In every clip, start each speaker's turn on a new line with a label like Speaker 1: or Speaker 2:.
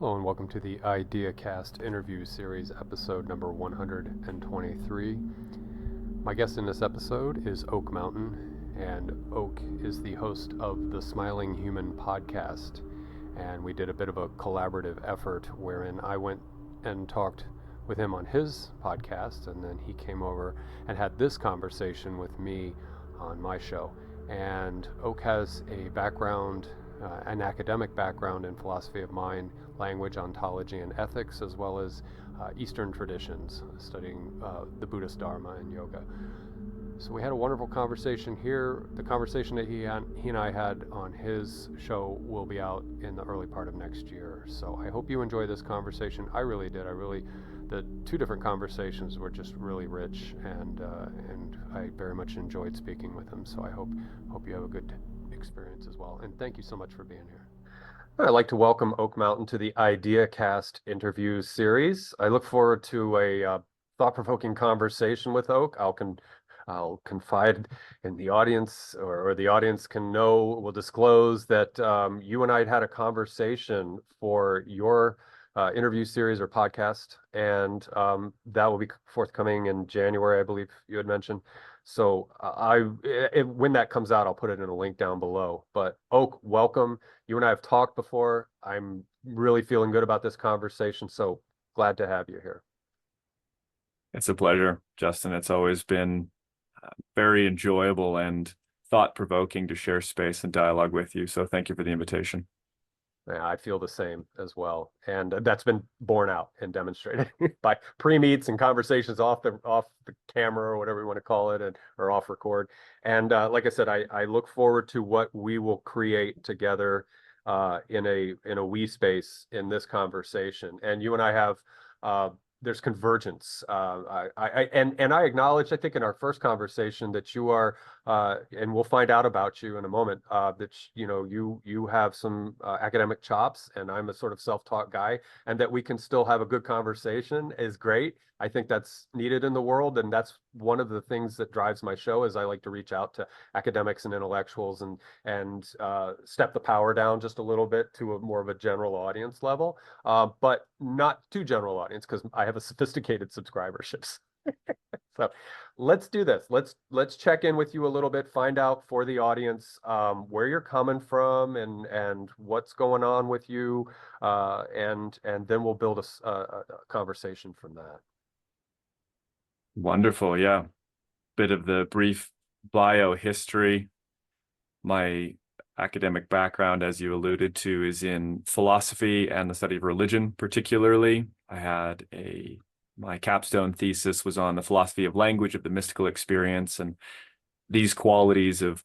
Speaker 1: Hello and welcome to the IdeaCast interview series, episode number 123. My guest in this episode is Oak Mountain, and Oak is the host of the Smiling Human podcast. And we did a bit of a collaborative effort wherein I went and talked with him on his podcast, and then he came over and had this conversation with me on my show. And Oak has a background, an academic background in philosophy of mind, language, ontology, and ethics, as well as Eastern traditions, studying the Buddhist Dharma and yoga. So we had a wonderful conversation here. The conversation that he and I had on his show will be out in the early part of next year. So I hope you enjoy this conversation. I really did. The two different conversations were just really rich, and I very much enjoyed speaking with him. So I hope you have a good experience as well. And thank you so much for being here. I'd like to welcome Oak Mountain to the IdeaCast interview series. I look forward to a thought-provoking conversation with Oak. I'll confide in the audience, or the audience will disclose that you and I had a conversation for your interview series or podcast, and that will be forthcoming in January, I believe you had mentioned. So when that comes out, I'll put it in a link down below. But Oak, welcome. You and I have talked before. I'm really feeling good about this conversation, so glad to have you here.
Speaker 2: It's a pleasure, Justin. It's always been very enjoyable and thought-provoking to share space and dialogue with you. So thank you for the invitation.
Speaker 1: Yeah, I feel the same as well, and that's been borne out and demonstrated by pre-meets and conversations off the camera, or whatever you want to call it, or off record. And like I said, I look forward to what we will create together in a we space in this conversation. And you and I have there's convergence. I acknowledge, I think, in our first conversation that you are, and we'll find out about you in a moment, that you have some academic chops, and I'm a sort of self-taught guy, and that we can still have a good conversation is great. I think that's needed in the world, and that's one of the things that drives my show. Is I like to reach out to academics and intellectuals and step the power down just a little bit to a more of a general audience level, but not too general audience, because I have a sophisticated subscriberships. So let's do this. Let's check in with you a little bit, find out for the audience where you're coming from and what's going on with you, and then we'll build a conversation from that.
Speaker 2: Wonderful. Yeah. Bit of the brief bio history. My academic background, as you alluded to, is in philosophy and the study of religion, particularly. I had my capstone thesis was on the philosophy of language, of the mystical experience, and these qualities of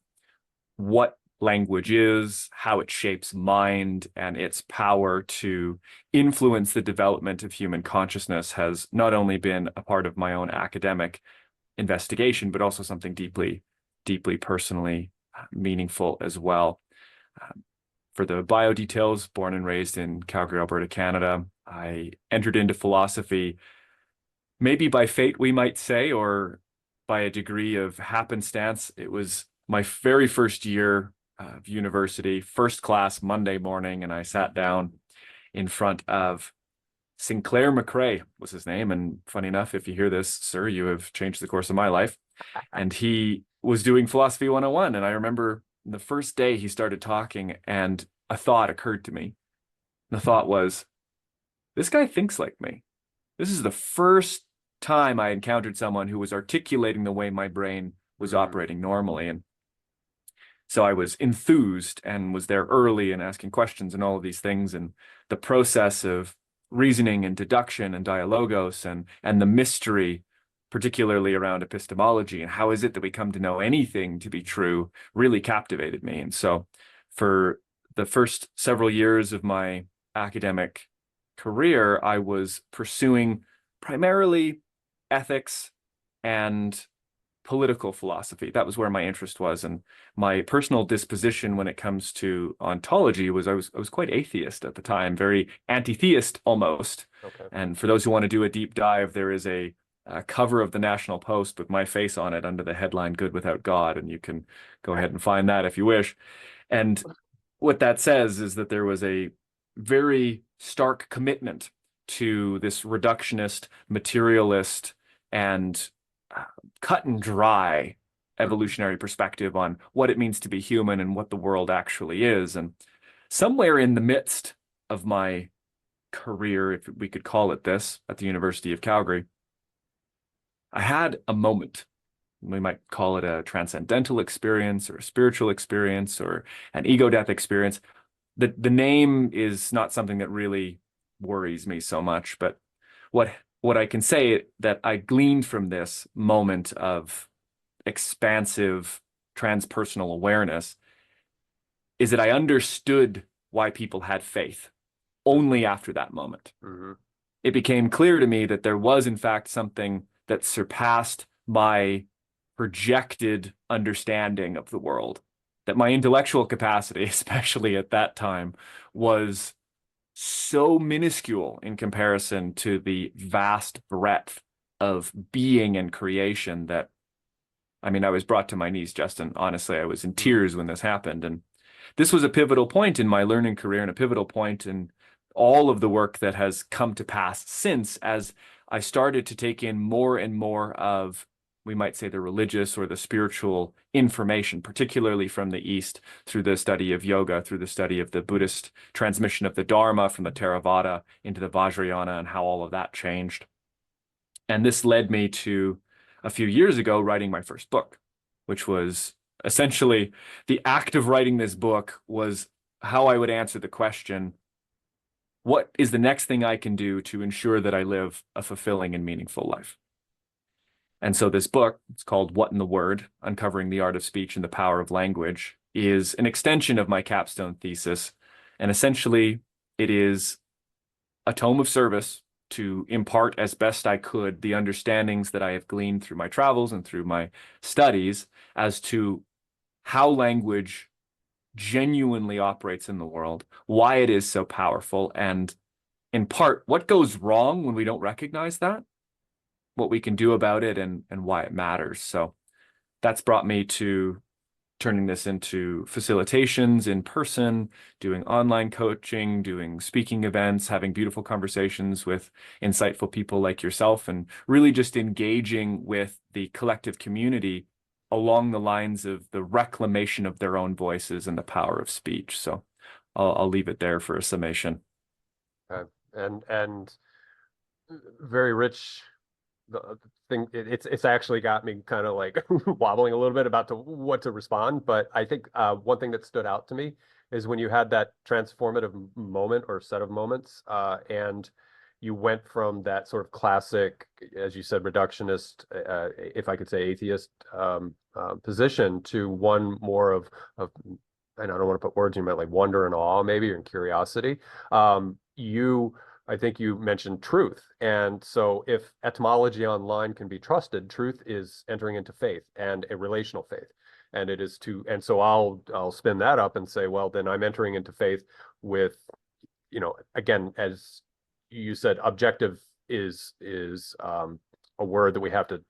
Speaker 2: what language is, how it shapes mind, and its power to influence the development of human consciousness has not only been a part of my own academic investigation, but also something deeply, deeply personally meaningful as well. For the bio details, born and raised in Calgary, Alberta, Canada, I entered into philosophy maybe by fate, we might say, or by a degree of happenstance. It was my very first year of university, first class Monday morning, and I sat down in front of Sinclair McRae was his name. And funny enough, if you hear this, sir, you have changed the course of my life. And he was doing Philosophy 101. And I remember the first day he started talking, and a thought occurred to me. The thought was, this guy thinks like me. This is the first time I encountered someone who was articulating the way my brain was operating normally. And so I was enthused and was there early and asking questions and all of these things. And the process of reasoning and deduction and dialogos and the mystery, particularly around epistemology and how is it that we come to know anything to be true, really captivated me. And so for the first several years of my academic career, I was pursuing primarily ethics and political philosophy. That was where my interest was. And my personal disposition when it comes to ontology was I was quite atheist at the time, very anti-theist almost.
Speaker 1: Okay.
Speaker 2: And for those who want to do a deep dive, there is a cover of the National Post with my face on it under the headline "Good Without God," and you can go ahead and find that if you wish. And what that says is that there was a very stark commitment to this reductionist, materialist, and cut and dry evolutionary perspective on what it means to be human and what the world actually is. And somewhere in the midst of my career, if we could call it this, at the University of Calgary, I had a moment. We might call it a transcendental experience or a spiritual experience or an ego death experience. The name is not something that really worries me so much, but what I can say that I gleaned from this moment of expansive transpersonal awareness is that I understood why people had faith only after that moment.
Speaker 1: Mm-hmm.
Speaker 2: It became clear to me that there was, in fact, something that surpassed my projected understanding of the world, that my intellectual capacity, especially at that time, was so minuscule in comparison to the vast breadth of being and creation that, I mean, I was brought to my knees, Justin. Honestly, I was in tears when this happened. And this was a pivotal point in my learning career and a pivotal point in all of the work that has come to pass since, as I started to take in more and more of, we might say, the religious or the spiritual information, particularly from the East, through the study of yoga, through the study of the Buddhist transmission of the Dharma from the Theravada into the Vajrayana and how all of that changed. And this led me to, a few years ago, writing my first book, which was essentially the act of writing this book was how I would answer the question, what is the next thing I can do to ensure that I live a fulfilling and meaningful life? And so this book, it's called What in the Word, Uncovering the Art of Speech and the Power of Language, is an extension of my capstone thesis. And essentially, it is a tome of service to impart as best I could the understandings that I have gleaned through my travels and through my studies as to how language genuinely operates in the world, why it is so powerful, and in part, what goes wrong when we don't recognize that, what we can do about it, and why it matters. So that's brought me to turning this into facilitations in person, doing online coaching, doing speaking events, having beautiful conversations with insightful people like yourself, and really just engaging with the collective community along the lines of the reclamation of their own voices and the power of speech. So I'll leave it there for a summation.
Speaker 1: And very rich. The thing, it's actually got me kind of like wobbling a little bit about what to respond. But I think one thing that stood out to me is when you had that transformative moment or set of moments, and you went from that sort of classic, as you said, reductionist, if I could say atheist, position to one more of, and I don't want to put words in your mouth, like wonder and awe, maybe, and curiosity. I think you mentioned truth. And so if etymology online can be trusted, truth is entering into faith and a relational faith. And it is and so I'll spin that up and say, well, then I'm entering into faith with, again, as you said, objective is a word that we have to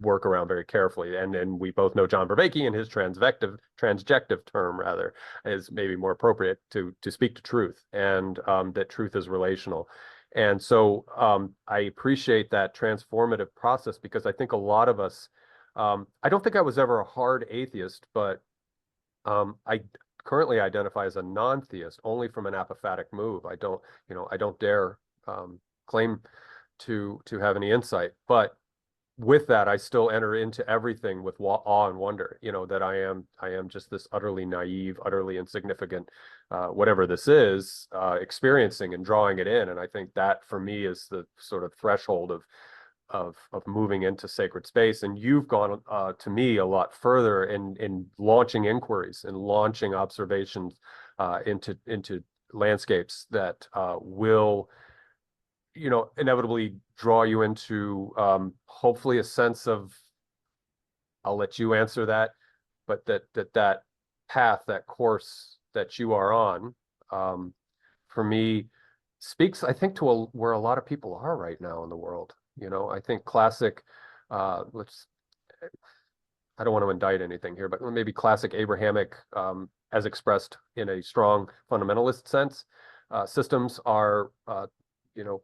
Speaker 1: work around very carefully. And we both know John Vervaeke and his transjective term rather is maybe more appropriate to speak to truth, and that truth is relational. And so I appreciate that transformative process, because I think a lot of us, I don't think I was ever a hard atheist, but I currently identify as a non-theist only from an apophatic move. I don't dare claim to have any insight, but with that, I still enter into everything with awe and wonder, that I am just this utterly naive, utterly insignificant, whatever this is, experiencing and drawing it in. And I think that for me is the sort of threshold of moving into sacred space. And you've gone to me a lot further in launching inquiries and launching observations into landscapes that will inevitably draw you into hopefully a sense of, I'll let you answer that, but that path, that course that you are on, for me, speaks, I think, to where a lot of people are right now in the world. I think classic, let's, I don't want to indict anything here, but maybe classic Abrahamic, as expressed in a strong fundamentalist sense, systems are, you know,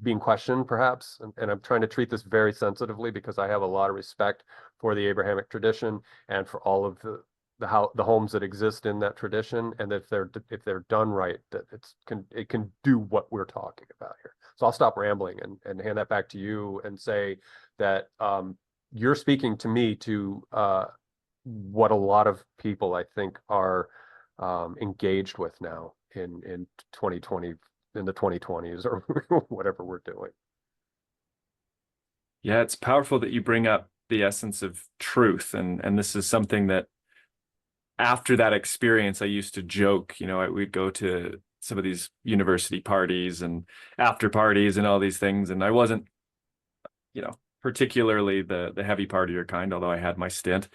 Speaker 1: being questioned, perhaps. And I'm trying to treat this very sensitively because I have a lot of respect for the Abrahamic tradition and for all of the homes that exist in that tradition, and if they're done right, that it can do what we're talking about here. So I'll stop rambling and hand that back to you and say that you're speaking to me to what a lot of people I think are engaged with now in 2020, in the 2020s, or whatever we're doing.
Speaker 2: Yeah, it's powerful that you bring up the essence of truth, and this is something that after that experience, I used to joke, we'd go to some of these university parties and after parties and all these things, and I wasn't, particularly the heavy partier kind, although I had my stint.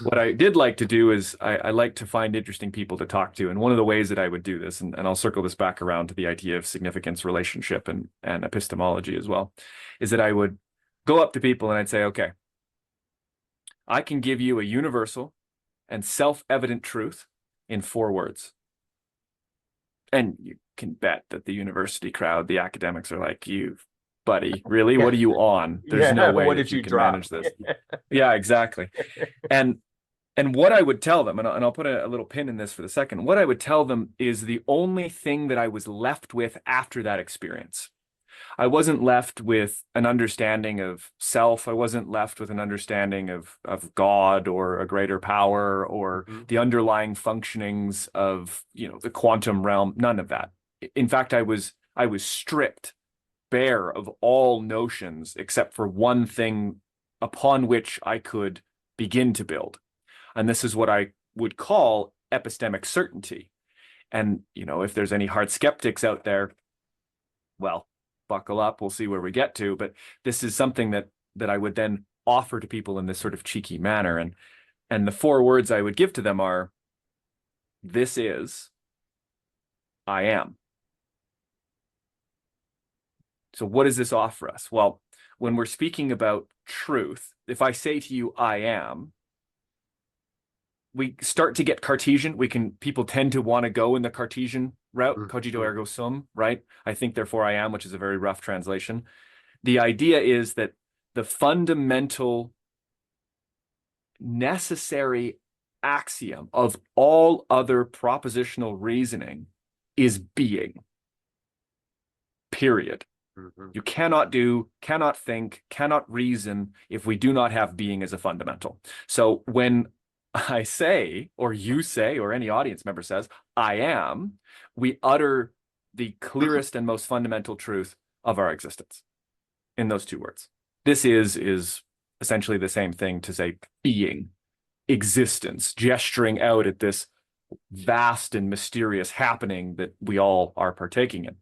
Speaker 2: What I did like to do is I like to find interesting people to talk to. And one of the ways that I would do this, and I'll circle this back around to the idea of significance, relationship, and epistemology as well, is that I would go up to people and I'd say, okay, I can give you a universal and self-evident truth in 4 words. And you can bet that the university crowd, the academics, are like, you buddy, really? What are you on? There's no way that you can manage this. Yeah, exactly. And what I would tell them, and I'll put a little pin in this for the second, what I would tell them is the only thing that I was left with after that experience. I wasn't left with an understanding of self. I wasn't left with an understanding of God or a greater power or the underlying functionings of, the quantum realm. None of that. In fact, I was stripped bare of all notions except for one thing upon which I could begin to build. And this is what I would call epistemic certainty. And, if there's any hard skeptics out there, well, buckle up, we'll see where we get to. But this is something that I would then offer to people in this sort of cheeky manner. And the 4 words I would give to them are, this is, I am. So what does this offer us? Well, when we're speaking about truth, if I say to you, I am, we start to get Cartesian. People tend to want to go in the Cartesian route, cogito ergo sum, right? I think, therefore I am, which is a very rough translation. The idea is that the fundamental necessary axiom of all other propositional reasoning is being, period. You cannot think, cannot reason if we do not have being as a fundamental. So when I say, or you say, or any audience member says, I am, we utter the clearest and most fundamental truth of our existence in those 2 words. This is essentially the same thing to say being, existence, gesturing out at this vast and mysterious happening that we all are partaking in.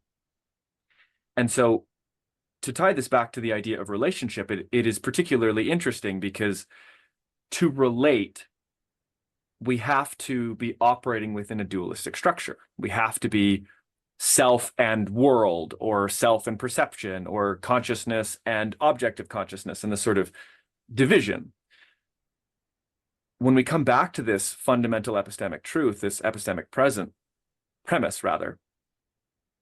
Speaker 2: And so to tie this back to the idea of relationship, it is particularly interesting because to relate, we have to be operating within a dualistic structure. We have to be self and world, or self and perception, or consciousness and objective consciousness, and this sort of division. When we come back to this fundamental epistemic truth, this epistemic premise,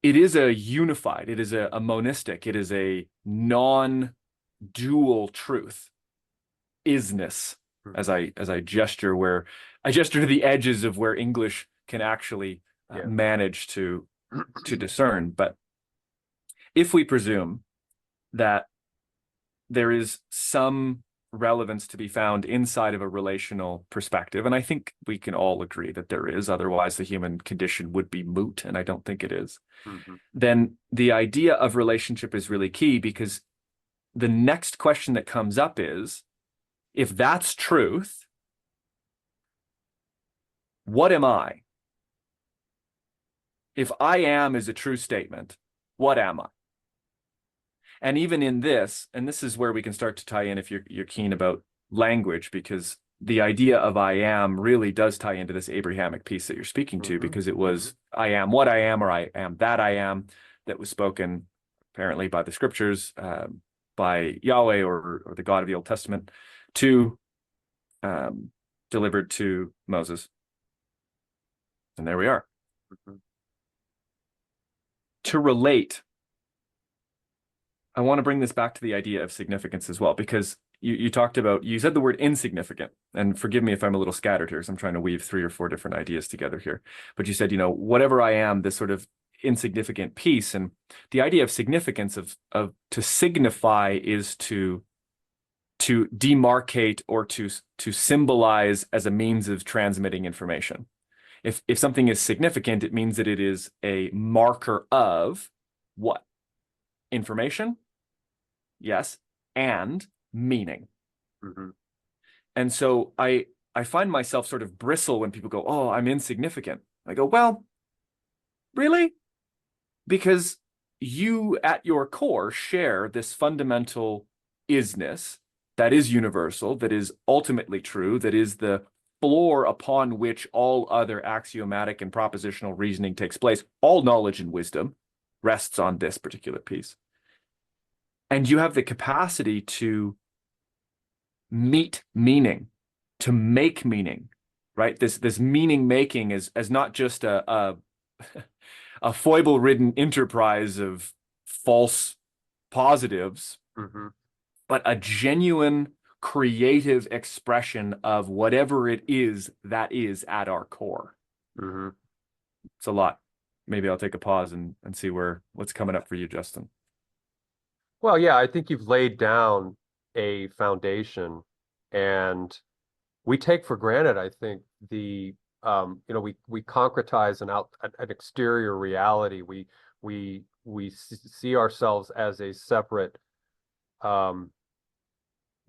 Speaker 2: it is a unified, it is a monistic, it is a non-dual truth, isness, as I gesture to the edges of where English can actually manage to discern. But if we presume that there is some relevance to be found inside of a relational perspective, and I think we can all agree that there is, otherwise the human condition would be moot, and I don't think it is, then the idea of relationship is really key, because the next question that comes up is, if that's truth, what am I? If I am is a true statement, what am I? And even in this, and this is where we can start to tie in if you're keen about language, because the idea of I am really does tie into this Abrahamic piece that you're speaking to, because it was I am what I am, or I am that I am, that was spoken apparently by the scriptures, by Yahweh or the God of the Old Testament, delivered to Moses. And there we are. to relate, I want to bring this back to the idea of significance as well, because you talked about, you said the word insignificant, and forgive me if I'm a little scattered here, because I'm trying to weave 3 or 4 different ideas together here. But you said, whatever I am, this sort of insignificant piece, and the idea of significance of to signify is to demarcate or to symbolize as a means of transmitting information. If something is significant, it means that it is a marker of what? Information? Yes, and meaning.
Speaker 1: Mm-hmm.
Speaker 2: And so I find myself sort of bristle when people go, "Oh, I'm insignificant." I go, "Well, really?" Because you at your core share this fundamental isness that is universal, that is ultimately true, that is the floor upon which all other axiomatic and propositional reasoning takes place. All knowledge and wisdom rests on this particular piece. And you have the capacity to meet meaning, to make meaning, right? This meaning making is as not just a foible-ridden enterprise of false positives,
Speaker 1: Mm-hmm.
Speaker 2: but a genuine creative expression of whatever it is that is at our core.
Speaker 1: Mm-hmm.
Speaker 2: It's a lot. Maybe I'll take a pause and see what's coming up for you, Justin.
Speaker 1: Well, yeah, I think you've laid down a foundation, and we take for granted, I think, we concretize an exterior reality. We see ourselves as a separate um,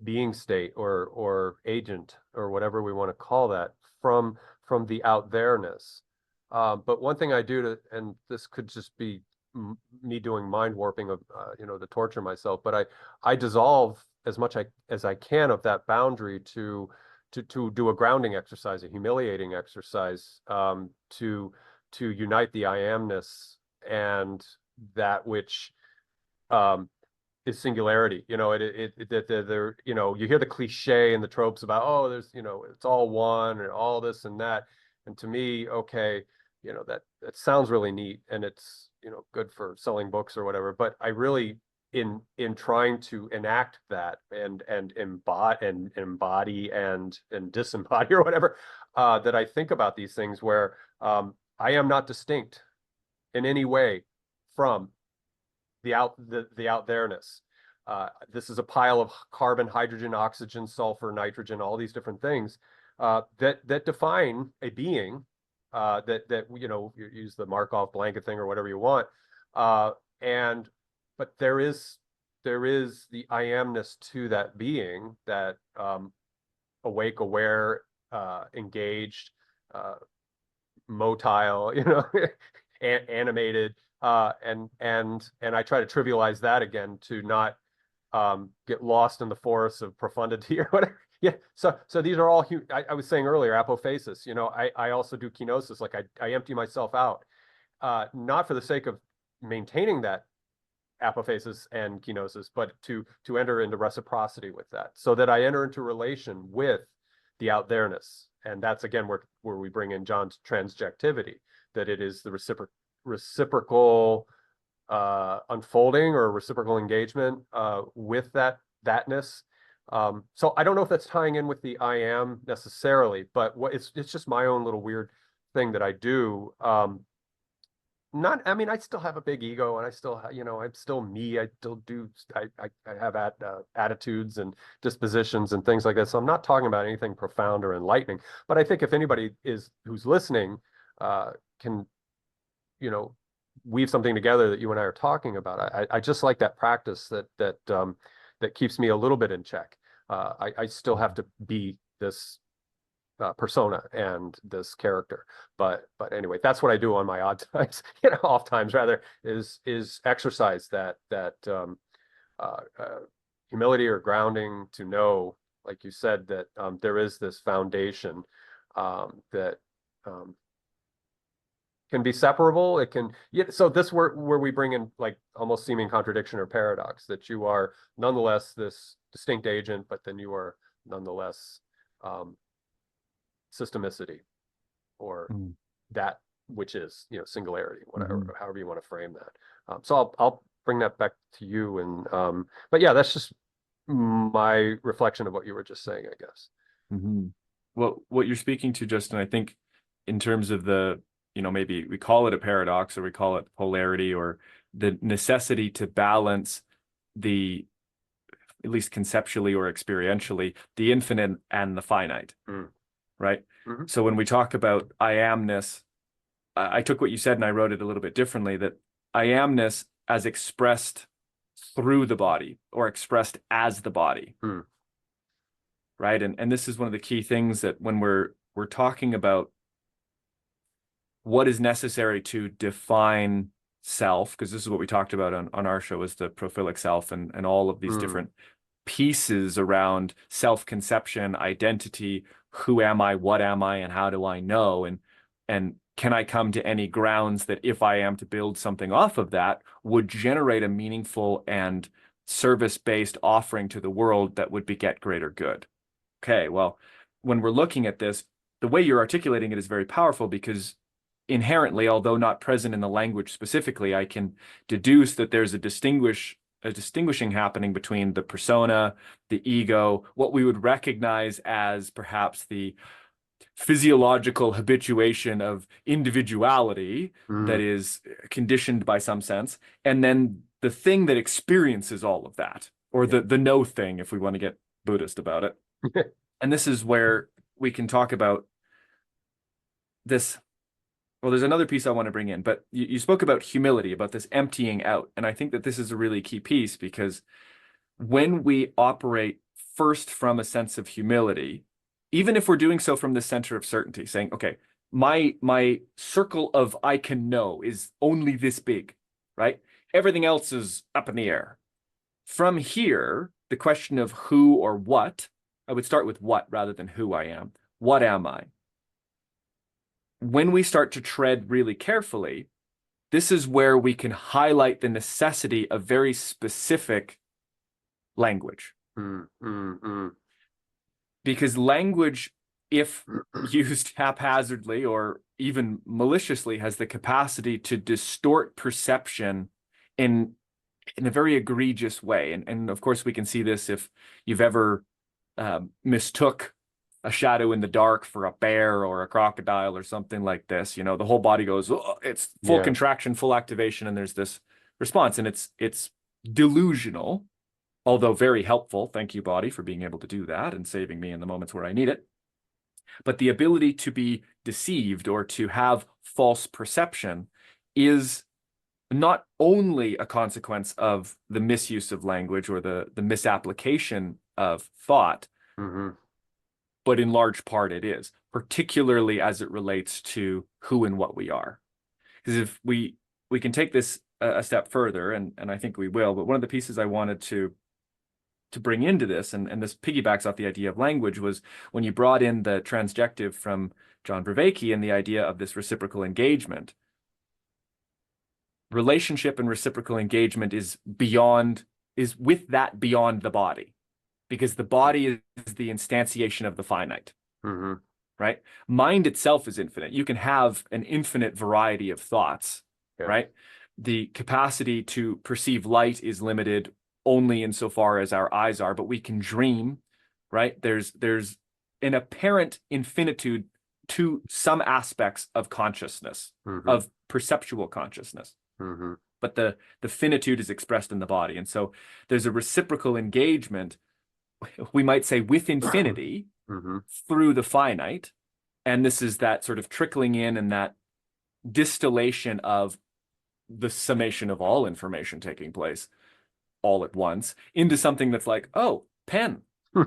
Speaker 1: being state or agent or whatever we want to call that from the out there-ness. But one thing I do and this could just be me doing mind warping of to torture myself, but I dissolve as much as I can of that boundary to do a grounding exercise, a humiliating exercise, to unite the I amness and that which um, is singularity. There, you hear the cliche and the tropes about, oh, there's, it's all one and all this and that. And to me, okay, that sounds really neat and it's, good for selling books or whatever. But I really, in trying to enact that and embody and disembody or whatever, that I think about these things where I am not distinct in any way from the out there-ness. This is a pile of carbon, hydrogen, oxygen, sulfur, nitrogen, all these different things that define a being. That you use the Markov blanket thing or whatever you want, and but there is the I amness to that being, that awake, aware, engaged, motile, animated, and I try to trivialize that again to not get lost in the forests of profundity or whatever. Yeah. So these are all, I was saying earlier, apophasis. I also do kenosis. Like I empty myself out, not for the sake of maintaining that apophasis and kenosis, but to enter into reciprocity with that, so that I enter into relation with the out there-ness. And that's again where we bring in John's transjectivity, that it is the reciprocal unfolding or reciprocal engagement with thatness. So I don't know if that's tying in with the I am necessarily, but it's just my own little weird thing that I do. I mean, I still have a big ego, and I still, I'm still me. I still do. I have attitudes and dispositions and things like that. So I'm not talking about anything profound or enlightening. But I think if anybody who's listening, can, weave something together that you and I are talking about. I just like that practice that keeps me a little bit in check. I still have to be this persona and this character, but anyway, that's what I do on my odd times, off times rather, is exercise that humility or grounding, to know, like you said, that there is this foundation that can be separable. It can, yeah. So this where we bring in like almost seeming contradiction or paradox, that you are nonetheless this distinct agent, but then you are nonetheless systemicity, or which is, singularity,
Speaker 2: Mm-hmm.
Speaker 1: whatever, however you want to frame that. So I'll bring that back to you. And but yeah, that's just my reflection of what you were just saying, I guess.
Speaker 2: Mm-hmm. Well, what you're speaking to, Justin, I think in terms of the, maybe we call it a paradox or we call it polarity or the necessity to balance the, at least conceptually or experientially, the infinite and the finite, right?
Speaker 1: Mm-hmm.
Speaker 2: So when we talk about I amness, I took what you said and I wrote it a little bit differently, that I amness as expressed through the body or expressed as the body.
Speaker 1: Mm.
Speaker 2: Right. And this is one of the key things that when we're talking about what is necessary to define self, because this is what we talked about on our show, is the prophilic self and all of these different pieces around self-conception, identity, who am I, what am I, and how do I know? And can I come to any grounds that if I am to build something off of that would generate a meaningful and service-based offering to the world that would beget greater good? Okay, well, when we're looking at this, the way you're articulating it is very powerful because inherently, although not present in the language specifically, I can deduce that there's a distinguishing happening between the persona, the ego, what we would recognize as perhaps the physiological habituation of individuality that is conditioned by some sense, and then the thing that experiences all of that, or the no thing, if we want to get Buddhist about it. And this is where we can talk about this. Well, there's another piece I want to bring in, but you spoke about humility, about this emptying out. And I think that this is a really key piece because when we operate first from a sense of humility, even if we're doing so from the center of certainty, saying, okay, my circle of I can know is only this big, right? Everything else is up in the air. From here, the question of who or what, I would start with what rather than who I am. What am I? When we start to tread really carefully, this is where we can highlight the necessity of very specific language. Because language, if used haphazardly or even maliciously, has the capacity to distort perception in a very egregious way. And of course, we can see this if you've ever mistook a shadow in the dark for a bear or a crocodile or something like this. The whole body goes, oh, it's full contraction, full activation, and there's this response, and it's delusional, although very helpful. Thank you, body, for being able to do that and saving me in the moments where I need it. But the ability to be deceived or to have false perception is not only a consequence of the misuse of language or the misapplication of thought, but in large part it is, particularly as it relates to who and what we are. Because if we can take this a step further, and I think we will, but one of the pieces I wanted to bring into this, and this piggybacks off the idea of language, was when you brought in the transjective from John Vervaeke and the idea of this reciprocal engagement. Relationship and reciprocal engagement is with that beyond the body, because the body is the instantiation of the finite, right? Mind itself is infinite. You can have an infinite variety of thoughts, right? The capacity to perceive light is limited only insofar as our eyes are, but we can dream, right? There's an apparent infinitude to some aspects of consciousness, of perceptual consciousness. But the finitude is expressed in the body. And so there's a reciprocal engagement, we might say, with infinity through the finite. And this is that sort of trickling in and that distillation of the summation of all information taking place all at once into something that's like, oh, pen,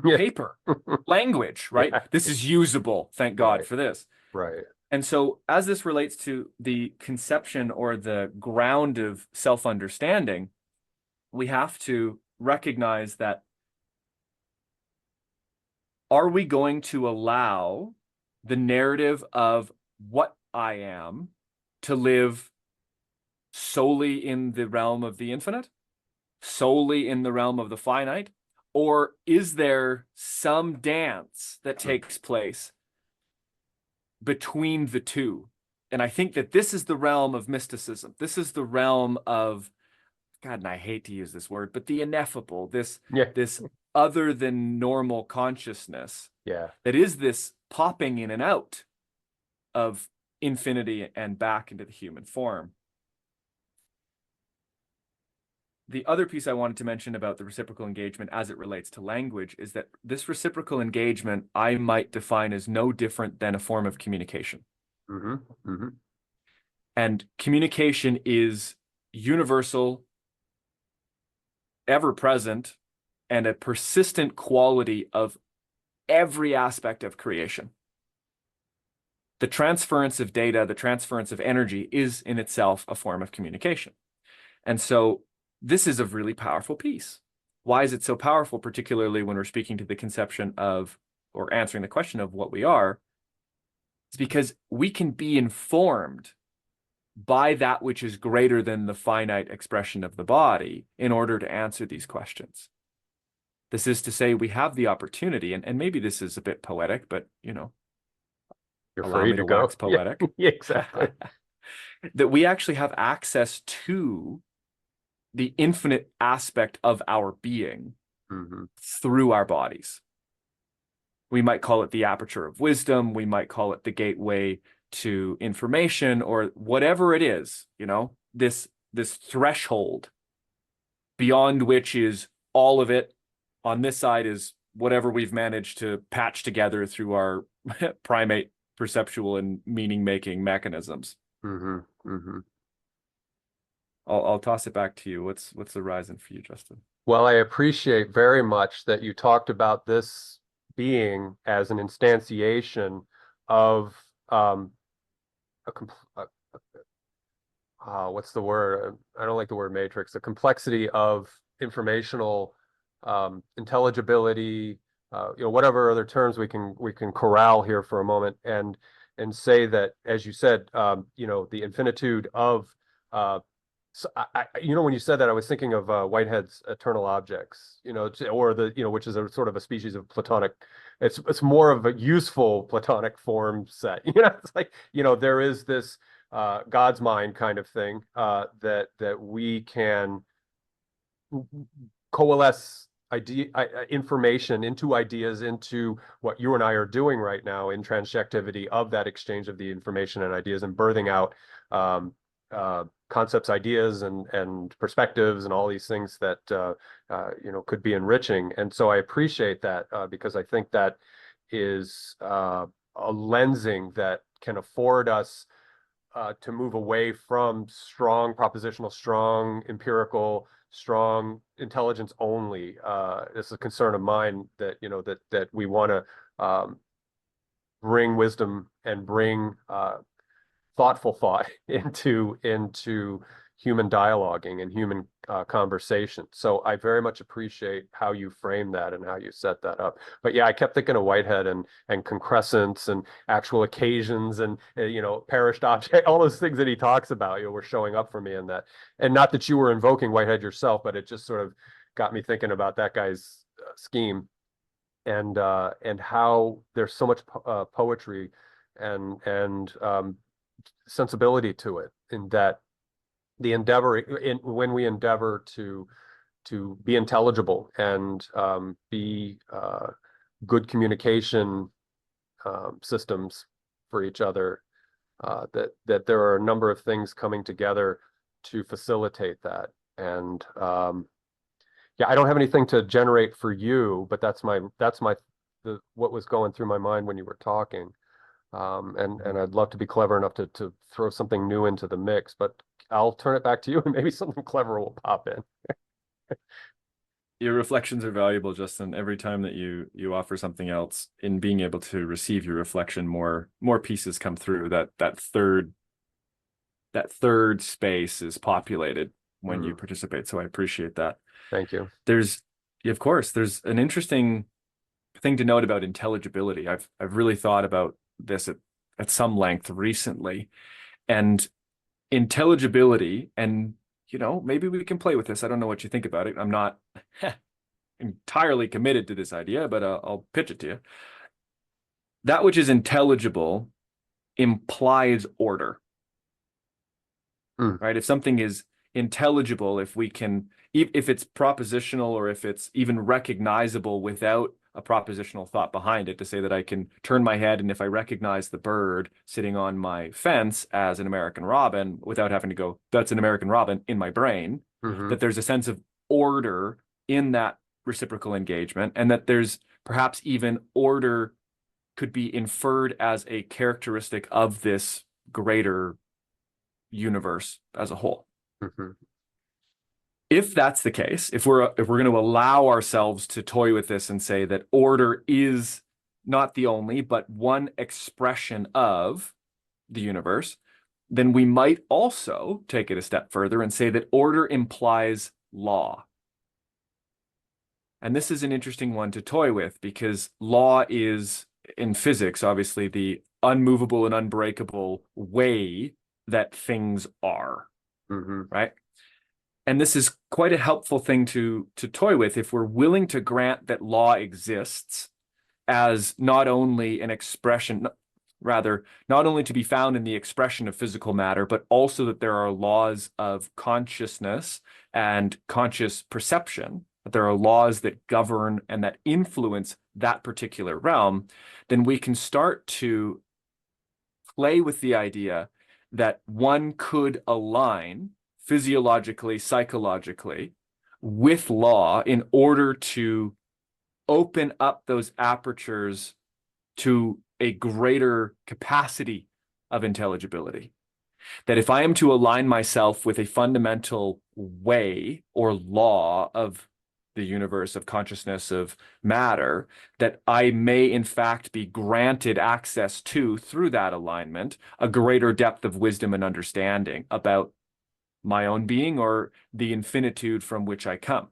Speaker 2: paper, language, right? This is usable. Thank God for this.
Speaker 1: Right.
Speaker 2: And so as this relates to the conception or the ground of self-understanding, we have to recognize that, are we going to allow the narrative of what I am to live solely in the realm of the infinite, solely in the realm of the finite? Or is there some dance that takes place between the two? And I think that this is the realm of mysticism. This is the realm of, God, and I hate to use this word, but the ineffable,
Speaker 1: Yeah.
Speaker 2: this other than normal consciousness
Speaker 1: Yeah.
Speaker 2: that is this popping in and out of infinity and back into the human form. The other piece I wanted to mention about the reciprocal engagement as it relates to language is that this reciprocal engagement I might define as no different than a form of communication.
Speaker 1: Mm-hmm. Mm-hmm.
Speaker 2: And communication is universal, ever present, and a persistent quality of every aspect of creation. The transference of data, the transference of energy is in itself a form of communication. And so this is a really powerful piece. Why is it so powerful, particularly when we're speaking to the conception of, or answering the question of what we are? It's because we can be informed by that which is greater than the finite expression of the body in order to answer these questions. This is to say, we have the opportunity, and maybe this is a bit poetic, but,
Speaker 1: You're
Speaker 2: allow
Speaker 1: free
Speaker 2: me
Speaker 1: to
Speaker 2: to
Speaker 1: go.
Speaker 2: wax poetic.
Speaker 1: Yeah, exactly.
Speaker 2: That we actually have access to the infinite aspect of our being
Speaker 1: Mm-hmm.
Speaker 2: through our bodies. We might call it the aperture of wisdom. We might call it the gateway to information, or whatever it is, this threshold beyond which is all of it. On this side is whatever we've managed to patch together through our primate perceptual and meaning-making mechanisms.
Speaker 1: Mm-hmm. Mm-hmm.
Speaker 2: I'll toss it back to you. What's the horizon for you, Justin?
Speaker 1: Well, I appreciate very much that you talked about this being as an instantiation of a, what's the word? I don't like the word matrix. The complexity of informational intelligibility, whatever other terms we can corral here for a moment, and say that, as you said, the infinitude of so when you said that, I was thinking of Whitehead's Eternal Objects, or which is a sort of a species of Platonic. It's more of a useful Platonic form set. It's like, there is this God's mind kind of thing that we can coalesce information into ideas, into what you and I are doing right now in transjectivity of that exchange of the information and ideas, and birthing out concepts, ideas, and perspectives, and all these things that could be enriching. And so I appreciate that because I think that is a lensing that can afford us to move away from strong propositional, strong empirical, strong intelligence only. This is a concern of mine that that we want to bring wisdom and bring thoughtful thought into human dialoguing and human conversation. So I very much appreciate how you frame that and how you set that up. But yeah, I kept thinking of Whitehead and concrescents and actual occasions and perished object, all those things that he talks about, were showing up for me in that. And not that you were invoking Whitehead yourself, but it just sort of got me thinking about that guy's scheme and how there's so much poetry and sensibility to it, in that the endeavor when we endeavor to be intelligible and be good communication systems for each other, that there are a number of things coming together to facilitate that. And yeah, I don't have anything to generate for you, but that's what was going through my mind when you were talking. And I'd love to be clever enough to throw something new into the mix, but I'll turn it back to you and maybe something clever will pop in.
Speaker 2: Your reflections are valuable, Justin. Every time that you offer something else, in being able to receive your reflection, more pieces come through. That third space is populated when you participate. So I appreciate that.
Speaker 1: Thank you.
Speaker 2: Of course, there's an interesting thing to note about intelligibility. I've really thought about this at some length recently, and intelligibility, and maybe we can play with this. I don't know what you think about it. I'm not entirely committed to this idea, but I'll pitch it to you. That which is intelligible implies order.
Speaker 1: Mm.
Speaker 2: right? If something is intelligible, if we can, if it's propositional or if it's even recognizable without a propositional thought behind it, to say that I can turn my head and if I recognize the bird sitting on my fence as an American robin without having to go, that's an American robin in my brain,
Speaker 1: Mm-hmm.
Speaker 2: that there's a sense of order in that reciprocal engagement, and that there's perhaps even order could be inferred as a characteristic of this greater universe as a whole.
Speaker 1: Mm-hmm.
Speaker 2: If that's the case, if we're going to allow ourselves to toy with this and say that order is not the only but one expression of the universe, then we might also take it a step further and say that order implies law. And this is an interesting one to toy with, because law is, in physics, obviously the unmovable and unbreakable way that things are,
Speaker 1: Mm-hmm.
Speaker 2: right? And this is quite a helpful thing to toy with if we're willing to grant that law exists as not only an expression, rather, not only to be found in the expression of physical matter, but also that there are laws of consciousness and conscious perception, that there are laws that govern and that influence that particular realm. Then we can start to play with the idea that one could align physiologically, psychologically with law in order to open up those apertures to a greater capacity of intelligibility. That if I am to align myself with a fundamental way or law of the universe, of consciousness, of matter, that I may in fact be granted access to, through that alignment, a greater depth of wisdom and understanding about my own being or the infinitude from which I come.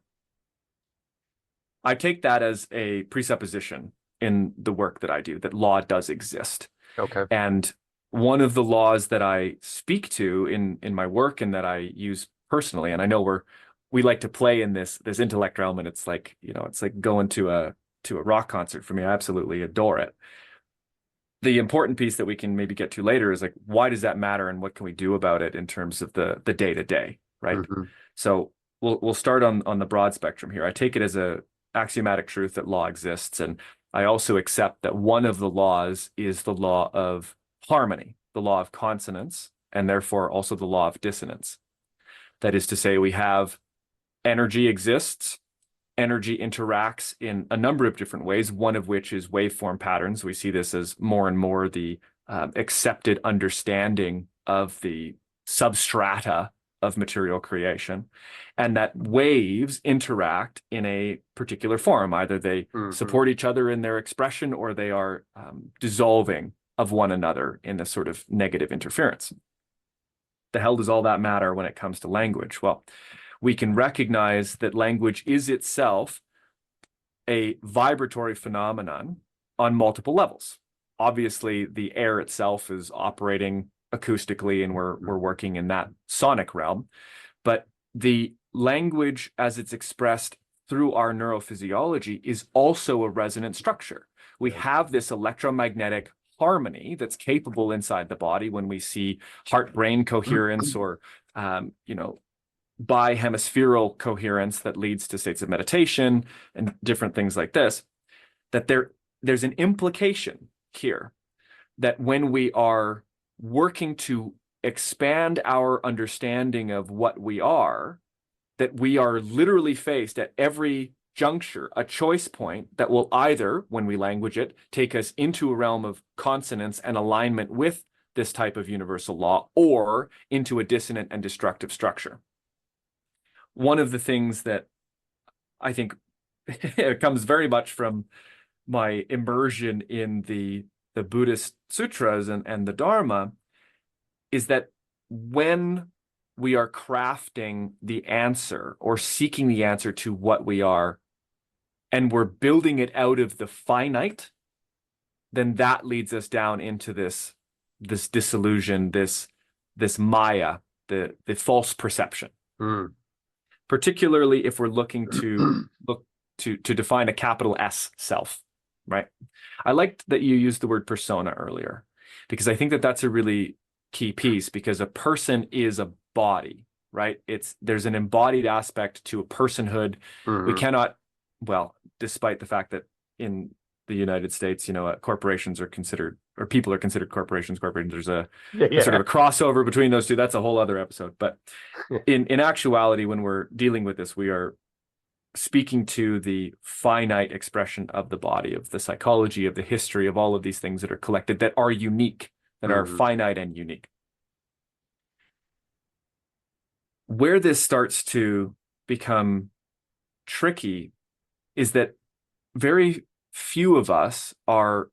Speaker 2: I take that as a presupposition in the work that I do, that law does exist.
Speaker 1: Okay.
Speaker 2: And one of the laws that I speak to in my work and that I use personally, and I know we like to play in this intellect realm, and it's like, it's like going to a rock concert for me. I absolutely adore it. The important piece that we can maybe get to later is like, why does that matter and what can we do about it in terms of the day-to-day, right?
Speaker 1: Mm-hmm.
Speaker 2: So we'll start on the broad spectrum here. I take it as a axiomatic truth that law exists, and I also accept that one of the laws is the law of harmony, the law of consonance, and therefore also the law of dissonance. That is to say, we have energy exists. Energy interacts in a number of different ways, one of which is waveform patterns. We see this as more and more the accepted understanding of the substrata of material creation, and that waves interact in a particular form. Either they support each other in their expression or they are dissolving of one another in a sort of negative interference. The hell does all that matter when it comes to language? Well, we can recognize that language is itself a vibratory phenomenon on multiple levels. Obviously, the air itself is operating acoustically, and we're working in that sonic realm. But the language as it's expressed through our neurophysiology is also a resonant structure. We have this electromagnetic harmony that's capable inside the body when we see heart-brain coherence or, bihemispherical coherence that leads to states of meditation and different things like this, that there's an implication here that when we are working to expand our understanding of what we are, that we are literally faced at every juncture, a choice point that will either, when we language it, take us into a realm of consonance and alignment with this type of universal law, or into a dissonant and destructive structure. One of the things that I think comes very much from my immersion in the Buddhist sutras and the Dharma is that when we are crafting the answer or seeking the answer to what we are, and we're building it out of the finite, then that leads us down into this disillusion, this maya, the false perception. Particularly if we're looking to define a capital S self, right? I liked that you used the word persona earlier, because I think that that's a really key piece, because a person is a body, right? There's an embodied aspect to a personhood. We
Speaker 1: Mm-hmm.
Speaker 2: cannot, well, despite the fact that in the United States, corporations are considered, or people are considered corporations. There's
Speaker 1: Yeah,
Speaker 2: a sort
Speaker 1: yeah.
Speaker 2: of a crossover between those two. That's a whole other episode. But in actuality, when we're dealing with this, we are speaking to the finite expression of the body, of the psychology, of the history, of all of these things that are collected, that are unique, that are
Speaker 1: Mm-hmm.
Speaker 2: finite and unique. Where this starts to become tricky is that very few of us are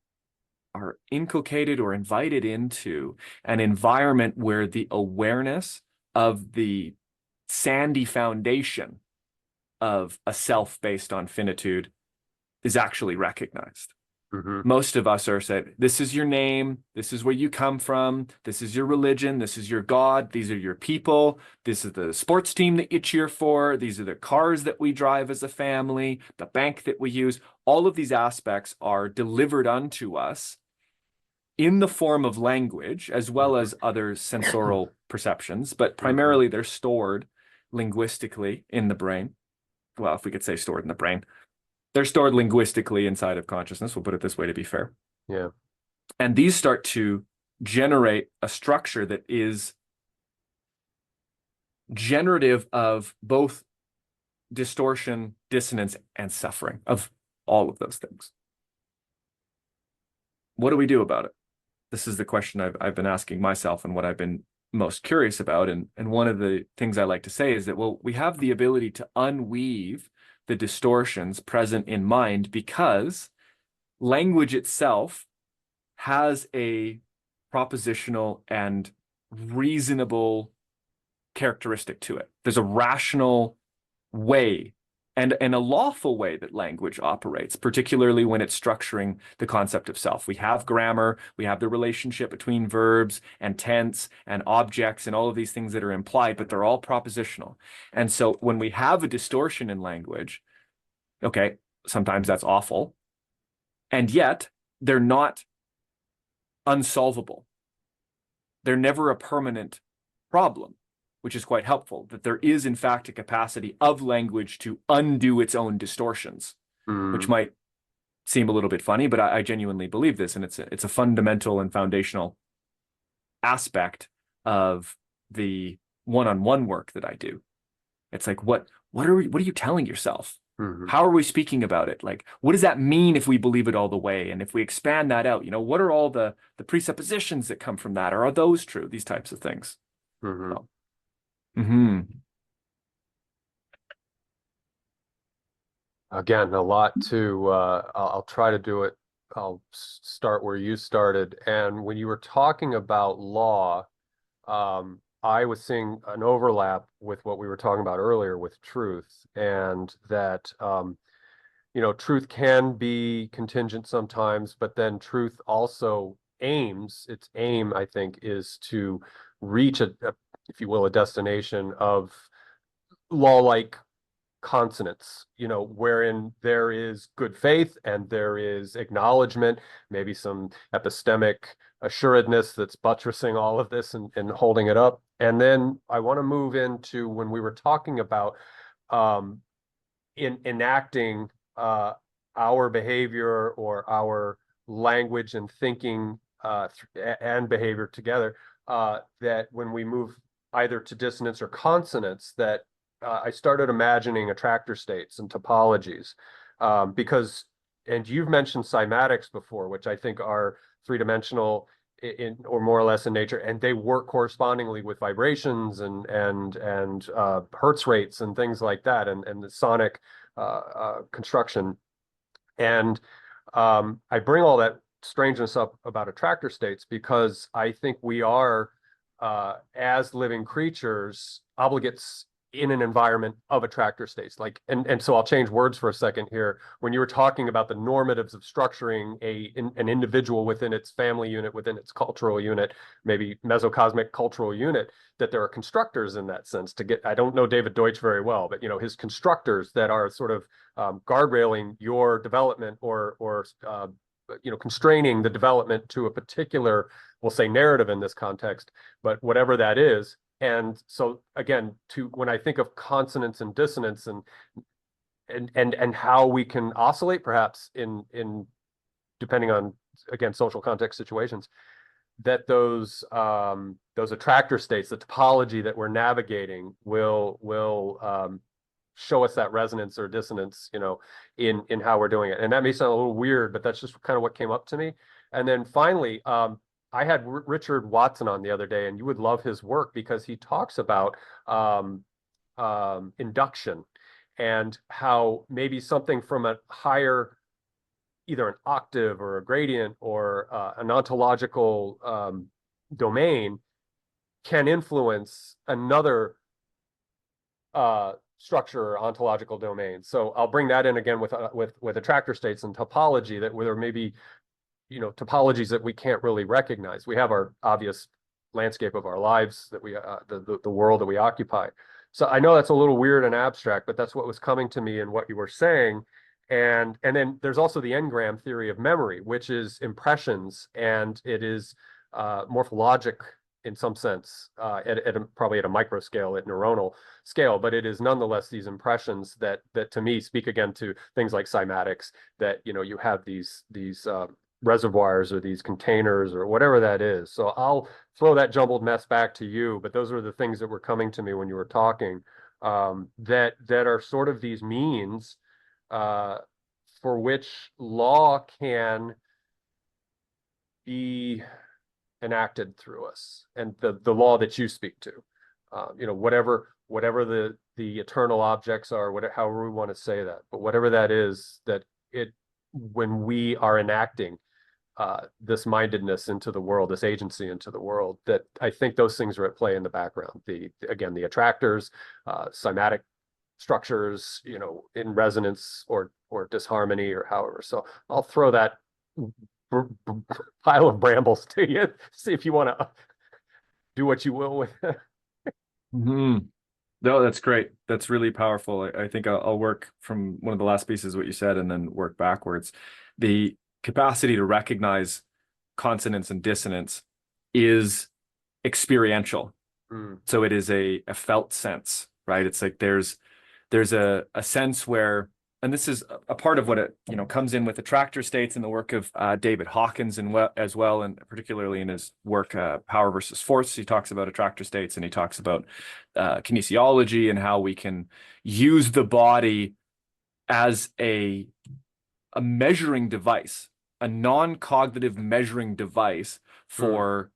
Speaker 2: inculcated or invited into an environment where the awareness of the sandy foundation of a self based on finitude is actually recognized.
Speaker 1: Mm-hmm.
Speaker 2: Most of us are said, this is your name, this is where you come from, this is your religion, this is your God, these are your people, this is the sports team that you cheer for, these are the cars that we drive as a family, the bank that we use. All of these aspects are delivered unto us in the form of language, as well
Speaker 1: Mm-hmm.
Speaker 2: as other sensorial perceptions, but
Speaker 1: Mm-hmm.
Speaker 2: primarily they're stored linguistically in the brain. Well, if we could say stored in the brain, they're stored linguistically inside of consciousness. We'll put it this way to be fair.
Speaker 1: Yeah.
Speaker 2: And these start to generate a structure that is generative of both distortion, dissonance, and suffering, of all of those things. What do we do about it? This is the question I've been asking myself, and what I've been most curious about. And one of the things I like to say is that, well, we have the ability to unweave the distortions present in mind because language itself has a propositional and reasonable characteristic to it. There's a rational way and a lawful way that language operates, particularly when it's structuring the concept of self. We have grammar, we have the relationship between verbs and tense and objects and all of these things that are implied, but they're all propositional. And so when we have a distortion in language, okay, sometimes that's awful, and yet they're not unsolvable. They're never a permanent problem, which is quite helpful, that there is in fact a capacity of language to undo its own distortions, which
Speaker 1: Mm-hmm.
Speaker 2: might seem a little bit funny, but I genuinely believe this, and it's a fundamental and foundational aspect of the one-on-one work that I do. It's like, what are you telling yourself?
Speaker 1: Mm-hmm.
Speaker 2: How are we speaking about it? Like, what does that mean if we believe it all the way? And if we expand that out, what are all the presuppositions that come from that? Or are those true? These types of things.
Speaker 1: Mm-hmm.
Speaker 2: So, mm-hmm.
Speaker 1: Again, a lot to, I'll try to do it. I'll start where you started. And when you were talking about law, I was seeing an overlap with what we were talking about earlier with truth, and that, truth can be contingent sometimes, but then truth also its aim, I think, is to reach if you will, a destination of law-like consonants, wherein there is good faith and there is acknowledgement, maybe some epistemic assuredness that's buttressing all of this and holding it up. And then I want to move into when we were talking about um, in enacting our behavior or our language and thinking and behavior together, that when we move either to dissonance or consonance, that I started imagining attractor states and topologies because, and you've mentioned cymatics before, which I think are three-dimensional or more or less in nature, and they work correspondingly with vibrations and hertz rates and things like that, and the sonic construction. And I bring all that strangeness up about attractor states because I think we are, as living creatures, obligates in an environment of attractor states. And so I'll change words for a second here. When you were talking about the normatives of structuring an individual within its family unit, within its cultural unit, maybe mesocosmic cultural unit, that there are constructors in that sense I don't know David Deutsch very well, but his constructors that are sort of guardrailing your development or constraining the development to a particular, we'll say narrative in this context, but whatever that is, And so again, when I think of consonance and dissonance and how we can oscillate perhaps in depending on, again, social context situations, that those attractor states, the topology that we're navigating will show us that resonance or dissonance, in how we're doing it. And that may sound a little weird, but that's just kind of what came up to me. And then finally, I had Richard Watson on the other day, and you would love his work because he talks about induction and how maybe something from a higher, either an octave or a gradient or an ontological domain can influence another structure or ontological domain. So I'll bring that in again with attractor states and topology, that where there may be topologies that we can't really recognize. We have our obvious landscape of our lives that we the world that we occupy. So I know that's a little weird and abstract, but that's what was coming to me in what you were saying. And then there's also the engram theory of memory, which is impressions, and it is morphologic in some sense, probably at a micro scale, at neuronal scale, but it is nonetheless these impressions that to me speak again to things like cymatics, that you have these reservoirs or these containers or whatever that is. So I'll throw that jumbled mess back to you, but those are the things that were coming to me when you were talking, that are sort of these means for which law can be enacted through us, and the law that you speak to, whatever the eternal objects are, whatever, however we want to say that, but whatever that is, that when we are enacting this mindedness into the world, this agency into the world, that I think those things are at play in the background. The attractors, cymatic structures, in resonance or disharmony or however. So I'll throw that pile of brambles to you. See if you want to do what you will with it.
Speaker 2: Mm-hmm. No, that's great. That's really powerful. I think I'll work from one of the last pieces of what you said and then work backwards. The capacity to recognize consonance and dissonance is experiential. So it is a felt sense, right? It's like there's a sense where, and this is a part of what it comes in with attractor states in the work of David Hawkins as well, and particularly in his work Power versus Force. He talks about attractor states, and he talks about kinesiology and how we can use the body as a measuring device, a non-cognitive measuring device for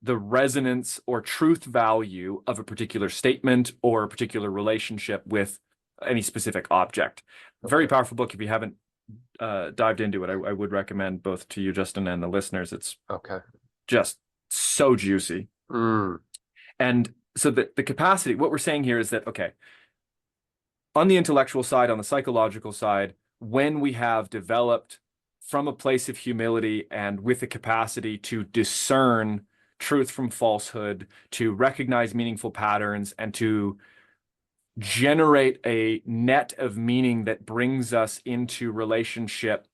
Speaker 2: the resonance or truth value of a particular statement or a particular relationship with any specific object. Okay. Very powerful book. If you haven't dived into it, I would recommend both to you, Justin, and the listeners. It's just so juicy. And so the capacity, what we're saying here is that, okay, on the intellectual side, on the psychological side, when we have developed from a place of humility and with the capacity to discern truth from falsehood, to recognize meaningful patterns, and to generate a net of meaning that brings us into relationship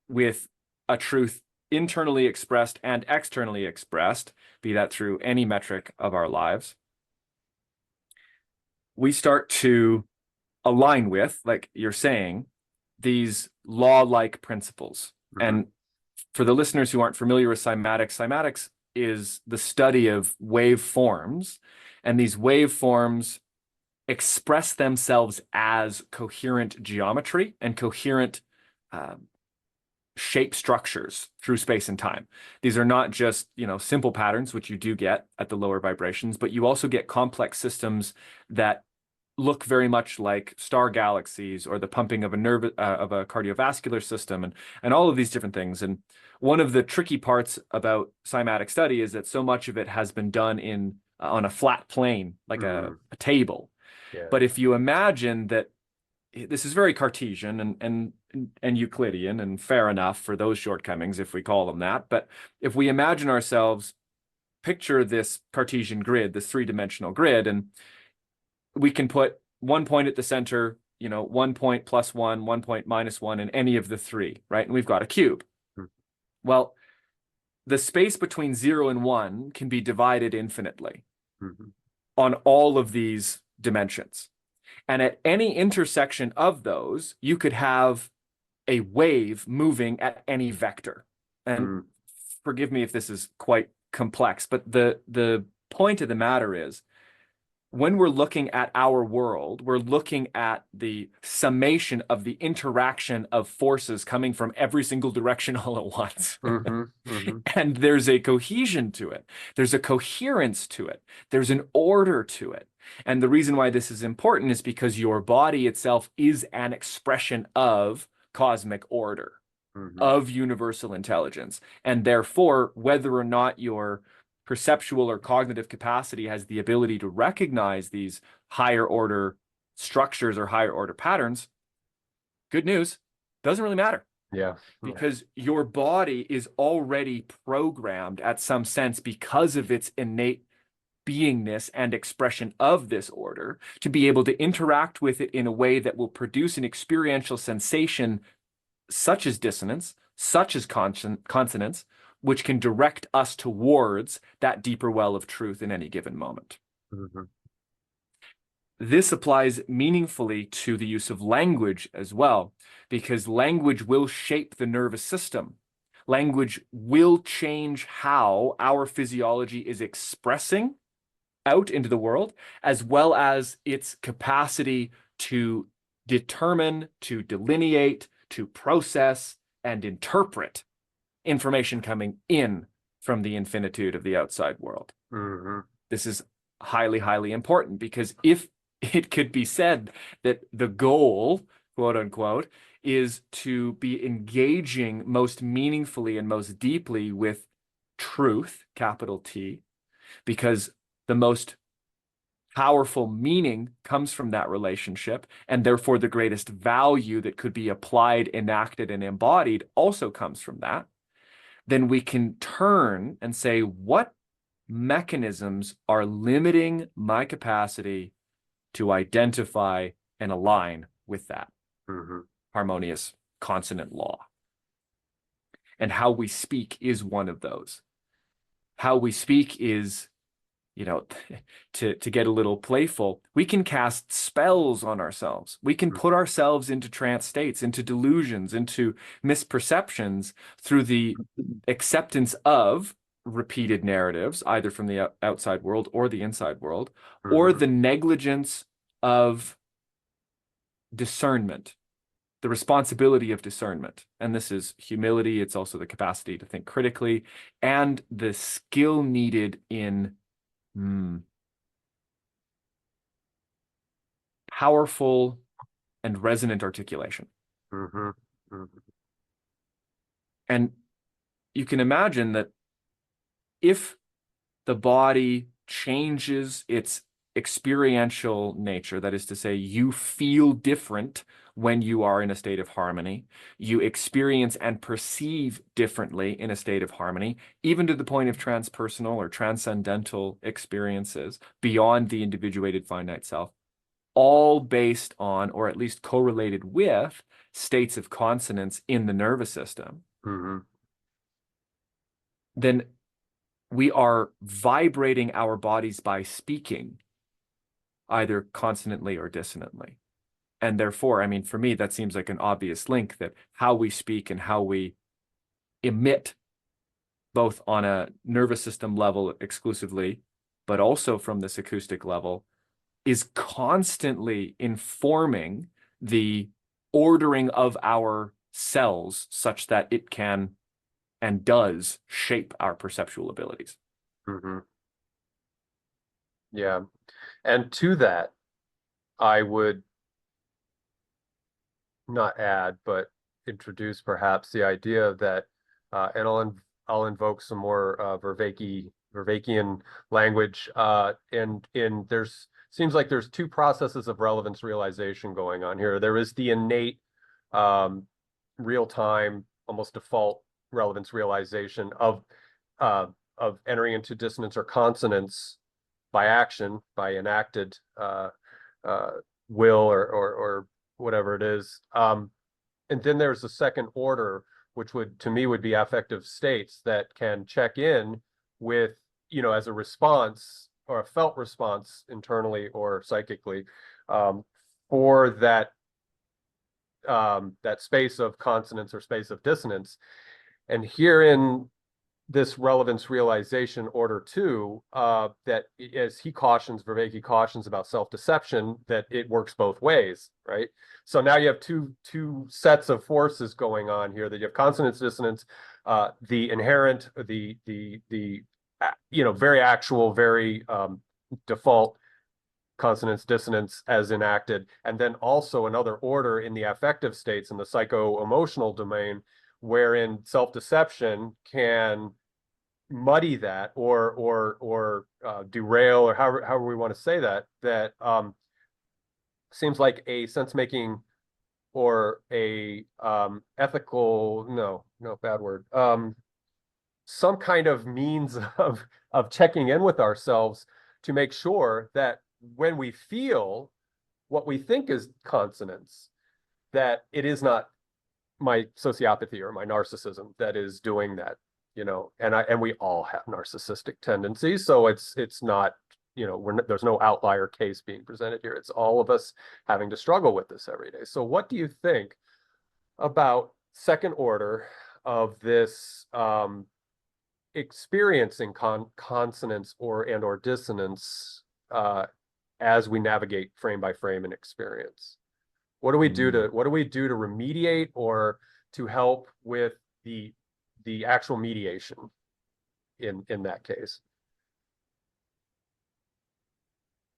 Speaker 2: with a truth internally expressed and externally expressed, be that through any metric of our lives, we start to align with, like you're saying, these law-like principles. And for the listeners who aren't familiar with cymatics is the study of waveforms, and these waveforms express themselves as coherent geometry and coherent shape structures through space and time. These are not just, simple patterns, which you do get at the lower vibrations, but you also get complex systems that look very much like star galaxies or the pumping of a cardiovascular system and all of these different things. And one of the tricky parts about cymatic study is that so much of it has been done on a flat plane, like a table. Yeah. But if you imagine that this is very Cartesian and Euclidean, and fair enough for those shortcomings, if we call them that. But if we imagine ourselves, picture this Cartesian grid, this three-dimensional grid, and we can put 1 point at the center, 1 point plus 1, 1 point minus 1, and any of the three, right? And we've got a cube. Well, the space between 0 and 1 can be divided infinitely. on all of these dimensions. And at any intersection of those, you could have a wave moving at any vector. And forgive me if this is quite complex, but the point of the matter is, when we're looking at our world, we're looking at the summation of the interaction of forces coming from every single direction all at once. And there's a cohesion to it. There's a coherence to it. There's an order to it. And the reason why this is important is because your body itself is an expression of cosmic order, of universal intelligence. And therefore, whether or not your perceptual or cognitive capacity has the ability to recognize these higher order structures or higher order patterns, good news, doesn't really matter.
Speaker 1: Yeah.
Speaker 2: Because your body is already programmed at some sense, because of its innate beingness and expression of this order, to be able to interact with it in a way that will produce an experiential sensation such as dissonance, such as consonance, which can direct us towards that deeper well of truth in any given moment. This applies meaningfully to the use of language as well, because language will shape the nervous system. Language will change how our physiology is expressing out into the world, as well as its capacity to determine, to delineate, to process, and interpret information coming in from the infinitude of the outside world. This is highly, highly important, because if it could be said that the goal, quote unquote, is to be engaging most meaningfully and most deeply with truth, capital T, because the most powerful meaning comes from that relationship, and therefore the greatest value that could be applied, enacted, and embodied also comes from that, then we can turn and say, what mechanisms are limiting my capacity to identify and align with that harmonious consonant law? And how we speak is one of those. How we speak is, to get a little playful, we can cast spells on ourselves. We can put ourselves into trance states, into delusions, into misperceptions through the acceptance of repeated narratives, either from the outside world or the inside world, or the negligence of discernment, the responsibility of discernment. And this is humility. It's also the capacity to think critically, and the skill needed in powerful and resonant articulation. And you can imagine that if the body changes its experiential nature, that is to say, you feel different when you are in a state of harmony, you experience and perceive differently in a state of harmony, even to the point of transpersonal or transcendental experiences beyond the individuated finite self, all based on, or at least correlated with, states of consonance in the nervous system, then we are vibrating our bodies by speaking, either consonantly or dissonantly. And therefore, I mean, for me, that seems like an obvious link, that how we speak and how we emit, both on a nervous system level exclusively, but also from this acoustic level, is constantly informing the ordering of our cells such that it can and does shape our perceptual abilities.
Speaker 1: Yeah. And to that, I would not add, but introduce perhaps the idea that, and I'll invoke some more Vervaekian language, and seems like there's two processes of relevance realization going on here. There is the innate, real-time, almost default relevance realization of entering into dissonance or consonance by action, by enacted will or whatever it is. And then there's the second order, which to me would be affective states that can check in with, as a response or a felt response internally or psychically for that space of consonance or space of dissonance. And herein this relevance realization order two, that as he cautions, Vervaeke cautions about self-deception, that it works both ways, right? So now you have two sets of forces going on here, that you have consonance dissonance, the inherent, the very actual, very default consonance dissonance as enacted, and then also another order in the affective states in the psycho-emotional domain, wherein self-deception can muddy that or derail, or however we want to say that seems like a sense making or a ethical, no bad word, some kind of means of checking in with ourselves to make sure that when we feel what we think is consonance, that it is not my sociopathy or my narcissism that is doing that, and we all have narcissistic tendencies, so it's not, there's no outlier case being presented here. It's all of us having to struggle with this every day. So what do you think about second order of this experiencing consonance or dissonance as we navigate frame by frame in experience? What do we do to remediate or to help with the actual mediation in that case?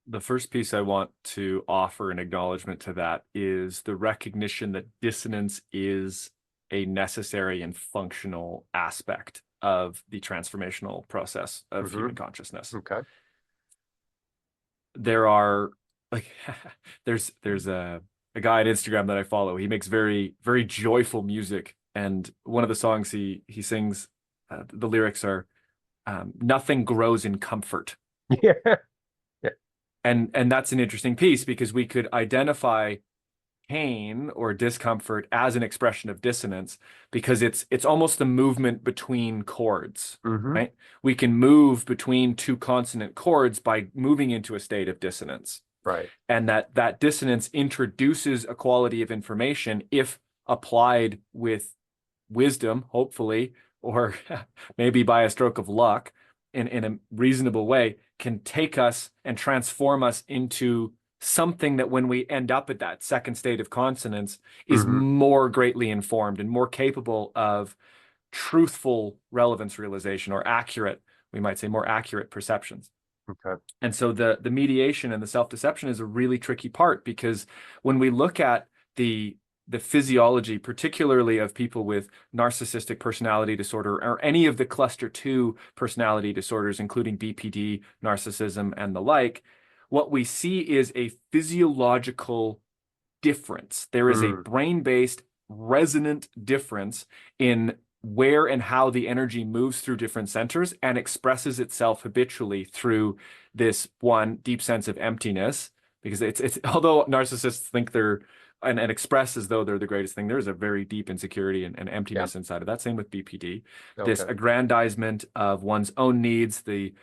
Speaker 2: The first piece I want to offer an acknowledgement to that is the recognition that dissonance is a necessary and functional aspect of the transformational process of human consciousness.
Speaker 1: Okay.
Speaker 2: There are there's a guy on Instagram that I follow. He makes very, very joyful music. And one of the songs he sings, the lyrics are, nothing grows in comfort.
Speaker 1: Yeah.
Speaker 2: And that's an interesting piece, because we could identify pain or discomfort as an expression of dissonance, because it's almost the movement between chords, right? We can move between two consonant chords by moving into a state of dissonance.
Speaker 1: Right.
Speaker 2: And that dissonance introduces a quality of information, if applied with wisdom, hopefully, or maybe by a stroke of luck, in a reasonable way, can take us and transform us into something that, when we end up at that second state of consonance, is more greatly informed and more capable of truthful relevance realization, or accurate, we might say more accurate perceptions.
Speaker 1: Okay.
Speaker 2: And so the mediation and the self-deception is a really tricky part, because when we look at the physiology, particularly of people with narcissistic personality disorder, or any of the cluster 2 personality disorders, including BPD, narcissism, and the like, what we see is a physiological difference. There is a brain-based resonant difference in where and how the energy moves through different centers and expresses itself habitually through this one deep sense of emptiness. Because it's although narcissists think they're and express as though they're the greatest thing, there's a very deep insecurity and emptiness inside of that. Same with BPD. Okay. This aggrandizement of one's own needs, the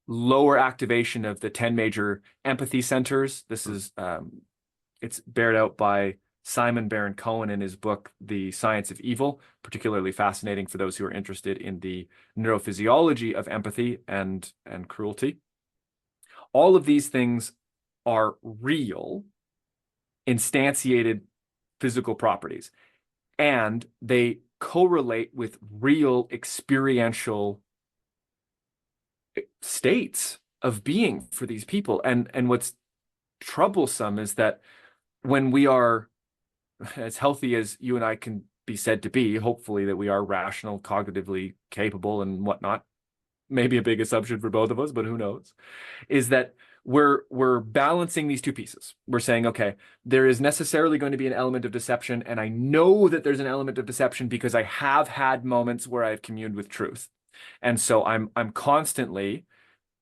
Speaker 2: lower activation of the 10 major empathy centers. This is it's bared out by Simon Baron-Cohen in his book, The Science of Evil, particularly fascinating for those who are interested in the neurophysiology of empathy and cruelty. All of these things are real, instantiated physical properties, and they correlate with real experiential states of being for these people. And what's troublesome is that when we are as healthy as you and I can be said to be, hopefully that we are rational, cognitively capable and whatnot, maybe a big assumption for both of us, but who knows, is that we're balancing these two pieces. We're saying, okay, there is necessarily going to be an element of deception, and I know that there's an element of deception because I have had moments where I've communed with truth. And so I'm constantly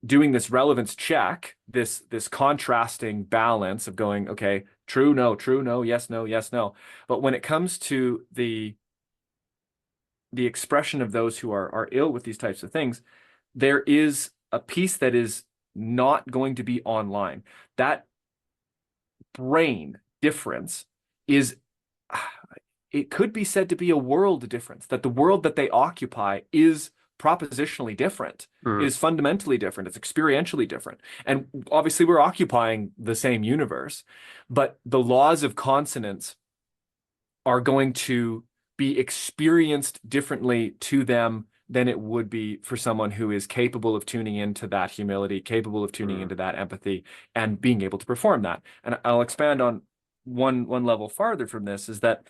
Speaker 2: doing this relevance check, this contrasting balance of going, okay, true, no, yes, no. But when it comes to the expression of those who are ill with these types of things, there is a piece that is not going to be online. That brain difference is, it could be said to be a world difference, that the world that they occupy is propositionally different, is fundamentally different, it's experientially different. And obviously we're occupying the same universe, but the laws of consonance are going to be experienced differently to them than it would be for someone who is capable of tuning into that humility, capable of tuning into that empathy, and being able to perform that. And I'll expand on one level farther from this, is that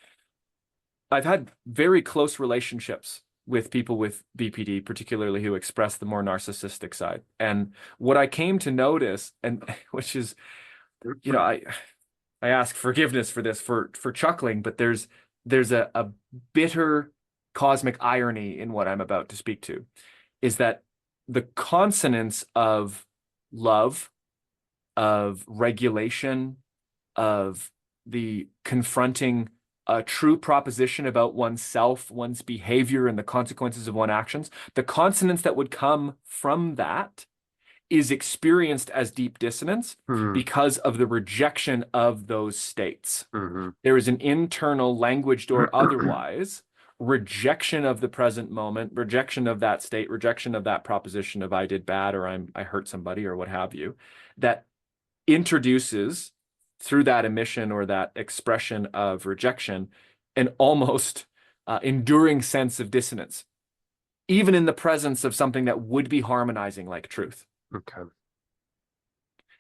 Speaker 2: I've had very close relationships with people with BPD, particularly who express the more narcissistic side. And what I came to notice, and which is, you know, I ask forgiveness for this, for chuckling, but there's a bitter cosmic irony in what I'm about to speak to, is that the consonance of love, of regulation, of the confronting a true proposition about oneself, one's behavior, and the consequences of one's actions, the consonance that would come from that is experienced as deep dissonance because of the rejection of those states. There is an internal, languaged or otherwise, rejection of the present moment, rejection of that state, rejection of that proposition of I did bad, or I hurt somebody, or what have you, that introduces, through that emission or that expression of rejection, an almost enduring sense of dissonance, even in the presence of something that would be harmonizing like truth.
Speaker 1: Okay.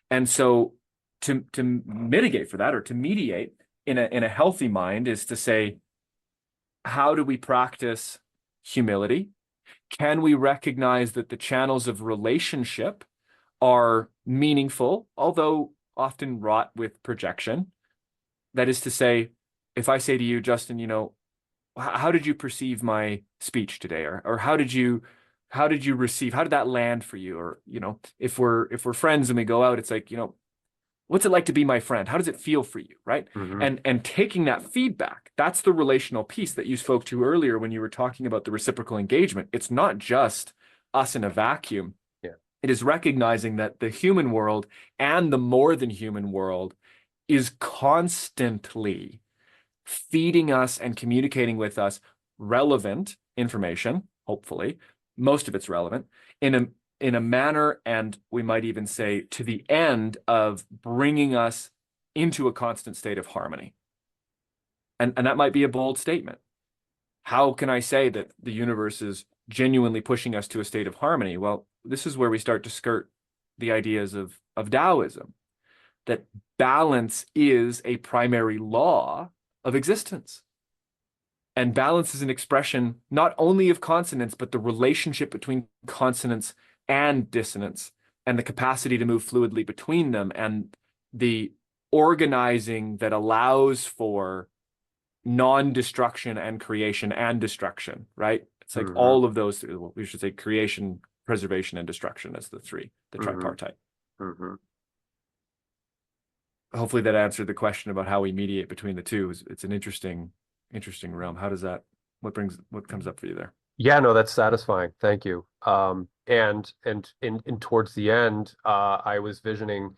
Speaker 2: And so to mitigate for that, or to mediate in a healthy mind, is to say, how do we practice humility? Can we recognize that the channels of relationship are meaningful, although often wrought with projection? That is to say, if I say to you, Justin, you know, how did you perceive my speech today? Or how did you receive, how did that land for you? Or, you know, if we're friends and we go out, it's like, you know, what's it like to be my friend? How does it feel for you? Right. And taking that feedback, that's the relational piece that you spoke to earlier when you were talking about the reciprocal engagement. It's not just us in a vacuum.
Speaker 1: Yeah.
Speaker 2: It is recognizing that the human world and the more than human world is constantly feeding us and communicating with us relevant information, hopefully, most of it's relevant, in a manner, and we might even say to the end of bringing us into a constant state of harmony. And that might be a bold statement. How can I say that the universe is genuinely pushing us to a state of harmony? Well, this is where we start to skirt the ideas of Taoism, that balance is a primary law of existence. And balance is an expression not only of consonance, but the relationship between consonance and dissonance, and the capacity to move fluidly between them, and the organizing that allows for non-destruction and creation and destruction, right? It's like all of those, we should say creation, preservation, and destruction as the tripartite. Hopefully that answered the question about how we mediate between the two. It's an interesting realm. How does that, what comes up for you there?
Speaker 1: Yeah, no, that's satisfying. Thank you. And in towards the end, I was visioning,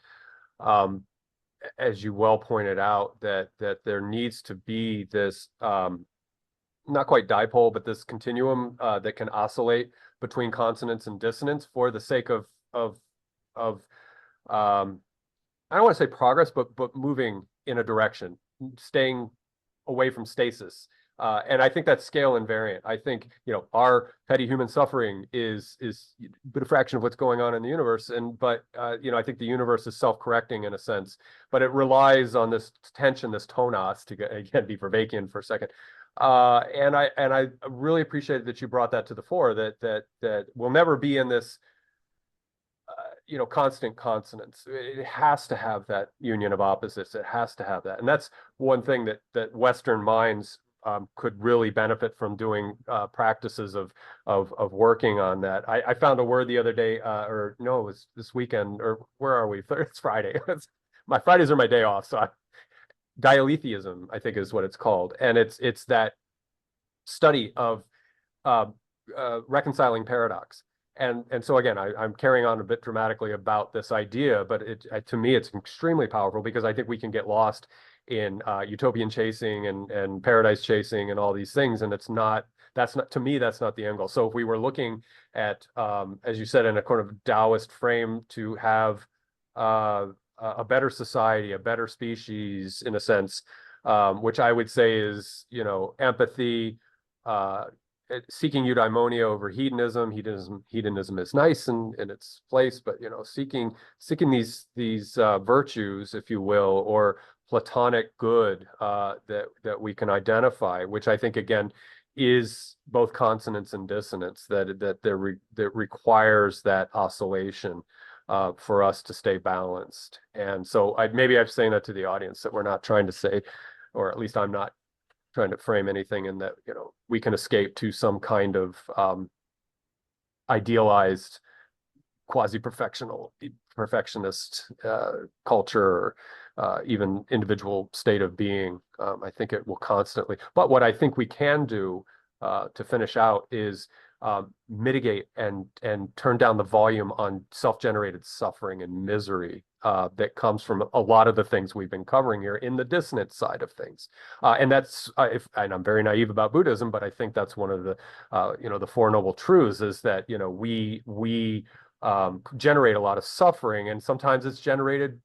Speaker 1: as you well pointed out, that there needs to be this not quite dipole, but this continuum that can oscillate between consonance and dissonance for the sake of I don't want to say progress, but moving in a direction, staying away from stasis. And I think that's scale invariant. I think, you know, our petty human suffering is but a fraction of what's going on in the universe. But you know, I think the universe is self-correcting in a sense, but it relies on this tension, this tonos, to again be Vervaekian for a second. And I really appreciated that you brought that to the fore, that we'll never be in this you know, constant consonance. It has to have that union of opposites. It has to have that. And that's one thing that Western minds could really benefit from doing practices of working on that. I found a word the other day, or no, it was this weekend, or where are we? It's Friday. My Fridays are my day off. So dialetheism, I think, is what it's called. And it's that study of reconciling paradox. And so again, I'm carrying on a bit dramatically about this idea, but to me it's extremely powerful because I think we can get lost in utopian chasing and paradise chasing and all these things, and that's not to me that's not the end goal. So if we were looking at as you said in a kind of Taoist frame to have a better society, a better species in a sense, which I would say is empathy. Uh, Seeking eudaimonia over hedonism. Hedonism is nice in its place, but seeking these virtues, if you will, or platonic good that we can identify, which I think again is both consonance and dissonance that requires that oscillation for us to stay balanced. And so maybe I'm saying that to the audience that we're not trying to say, or at least I'm not trying to frame anything in that we can escape to some kind of idealized perfectionist culture, or even individual state of being. I think it will constantly, but what I think we can do to finish out is mitigate and turn down the volume on self-generated suffering and misery that comes from a lot of the things we've been covering here in the dissonant side of things. And that's, and I'm very naive about Buddhism, but I think that's one of the, the Four Noble Truths is that, we generate a lot of suffering, and sometimes it's generated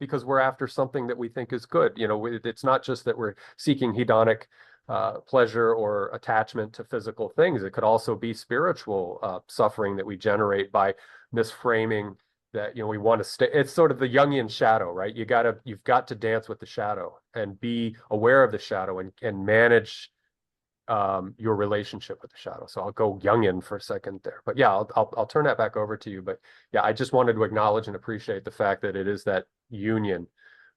Speaker 1: because we're after something that we think is good. It's not just that we're seeking hedonic pleasure or attachment to physical things. It could also be spiritual suffering that we generate by misframing that we want to stay. It's sort of the Jungian shadow, right? You've got to dance with the shadow and be aware of the shadow and manage your relationship with the shadow. So I'll go Jungian for a second there, but yeah, I'll turn that back over to you. But yeah, I just wanted to acknowledge and appreciate the fact that it is that union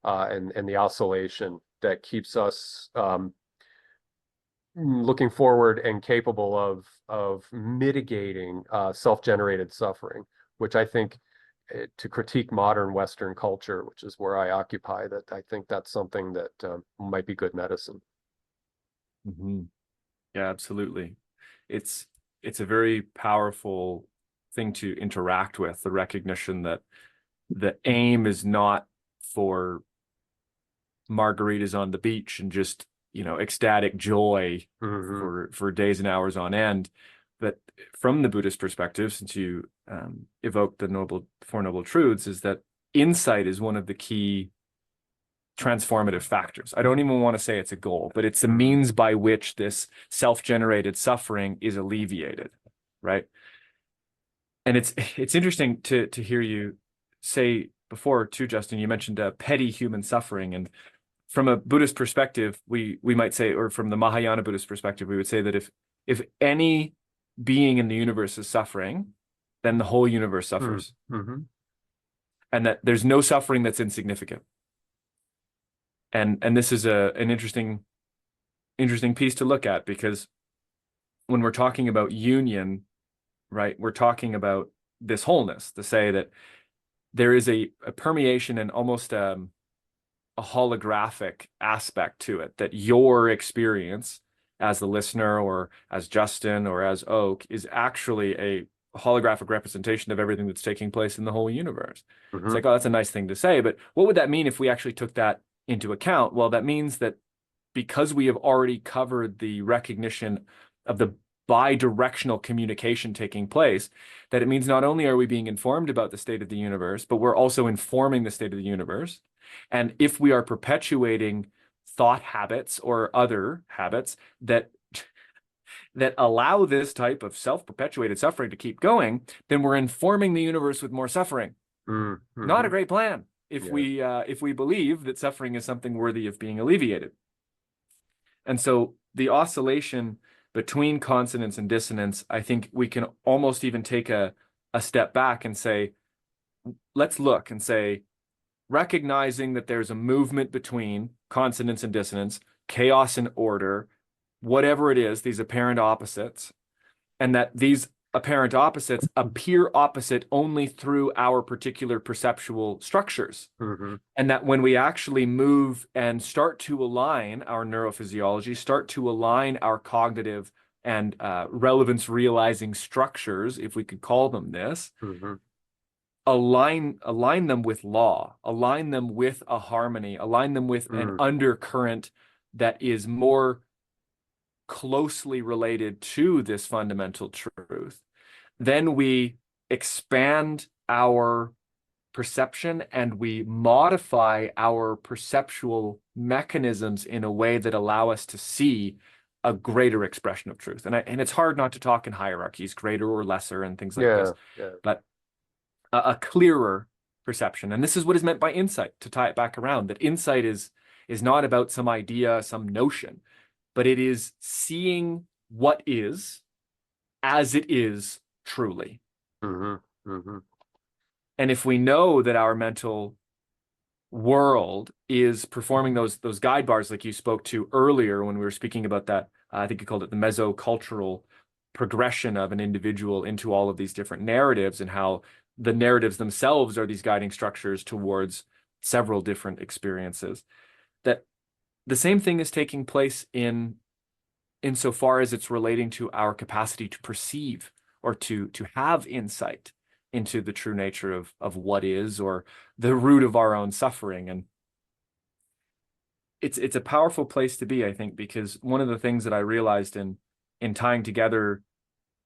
Speaker 1: and the oscillation that keeps us looking forward and capable of mitigating self-generated suffering, which I think to critique modern Western culture, which is where I occupy, that I think that's something that might be good medicine.
Speaker 2: Mm-hmm. Yeah, absolutely. It's a very powerful thing to interact with, the recognition that the aim is not for margaritas on the beach and just ecstatic joy for days and hours on end. But from the Buddhist perspective, since you evoked the Four Noble Truths, is that insight is one of the key transformative factors. I don't even want to say it's a goal, but it's a means by which this self-generated suffering is alleviated, right? And it's interesting to hear you say before too, Justin, you mentioned petty human suffering, and from a Buddhist perspective, we might say, or from the Mahayana Buddhist perspective, we would say that if any being in the universe is suffering, then the whole universe suffers. And that there's no suffering that's insignificant. And this is an interesting piece to look at, because when we're talking about union, right, we're talking about this wholeness, to say that there is a permeation and almost a holographic aspect to it, that your experience as the listener or as Justin or as Oak is actually a holographic representation of everything that's taking place in the whole universe. It's like, oh, that's a nice thing to say, but what would that mean if we actually took that into account? Well, that means that because we have already covered the recognition of the bi-directional communication taking place, that it means not only are we being informed about the state of the universe, but we're also informing the state of the universe. And if we are perpetuating thought habits or other habits that allow this type of self-perpetuated suffering to keep going, then we're informing the universe with more suffering. Not a great plan if we believe that suffering is something worthy of being alleviated. And so the oscillation between consonance and dissonance, I think we can almost even take a step back and say, let's look and say, recognizing that there's a movement between consonance and dissonance, chaos and order, whatever it is, these apparent opposites, and that these apparent opposites appear opposite only through our particular perceptual structures. And that when we actually move and start to align our neurophysiology, start to align our cognitive and relevance realizing structures, if we could call them this,
Speaker 1: Mm-hmm.
Speaker 2: align them with law, align them with a harmony, align them with an
Speaker 1: Mm.
Speaker 2: undercurrent that is more closely related to this fundamental truth, then we expand our perception and we modify our perceptual mechanisms in a way that allow us to see a greater expression of truth. And it's hard not to talk in hierarchies, greater or lesser, and things like this,
Speaker 1: Yeah, yeah.
Speaker 2: but a clearer perception. And this is what is meant by insight, to tie it back around, that insight is not about some idea, some notion, but it is seeing what is as it is truly.
Speaker 1: Mm-hmm. Mm-hmm.
Speaker 2: And if we know that our mental world is performing those guide bars like you spoke to earlier when we were speaking about that, I think you called it the mesocultural progression of an individual into all of these different narratives, and how the narratives themselves are these guiding structures towards several different experiences, that the same thing is taking place insofar as it's relating to our capacity to perceive or to have insight into the true nature of what is, or the root of our own suffering. And it's a powerful place to be, I think, because one of the things that I realized in tying together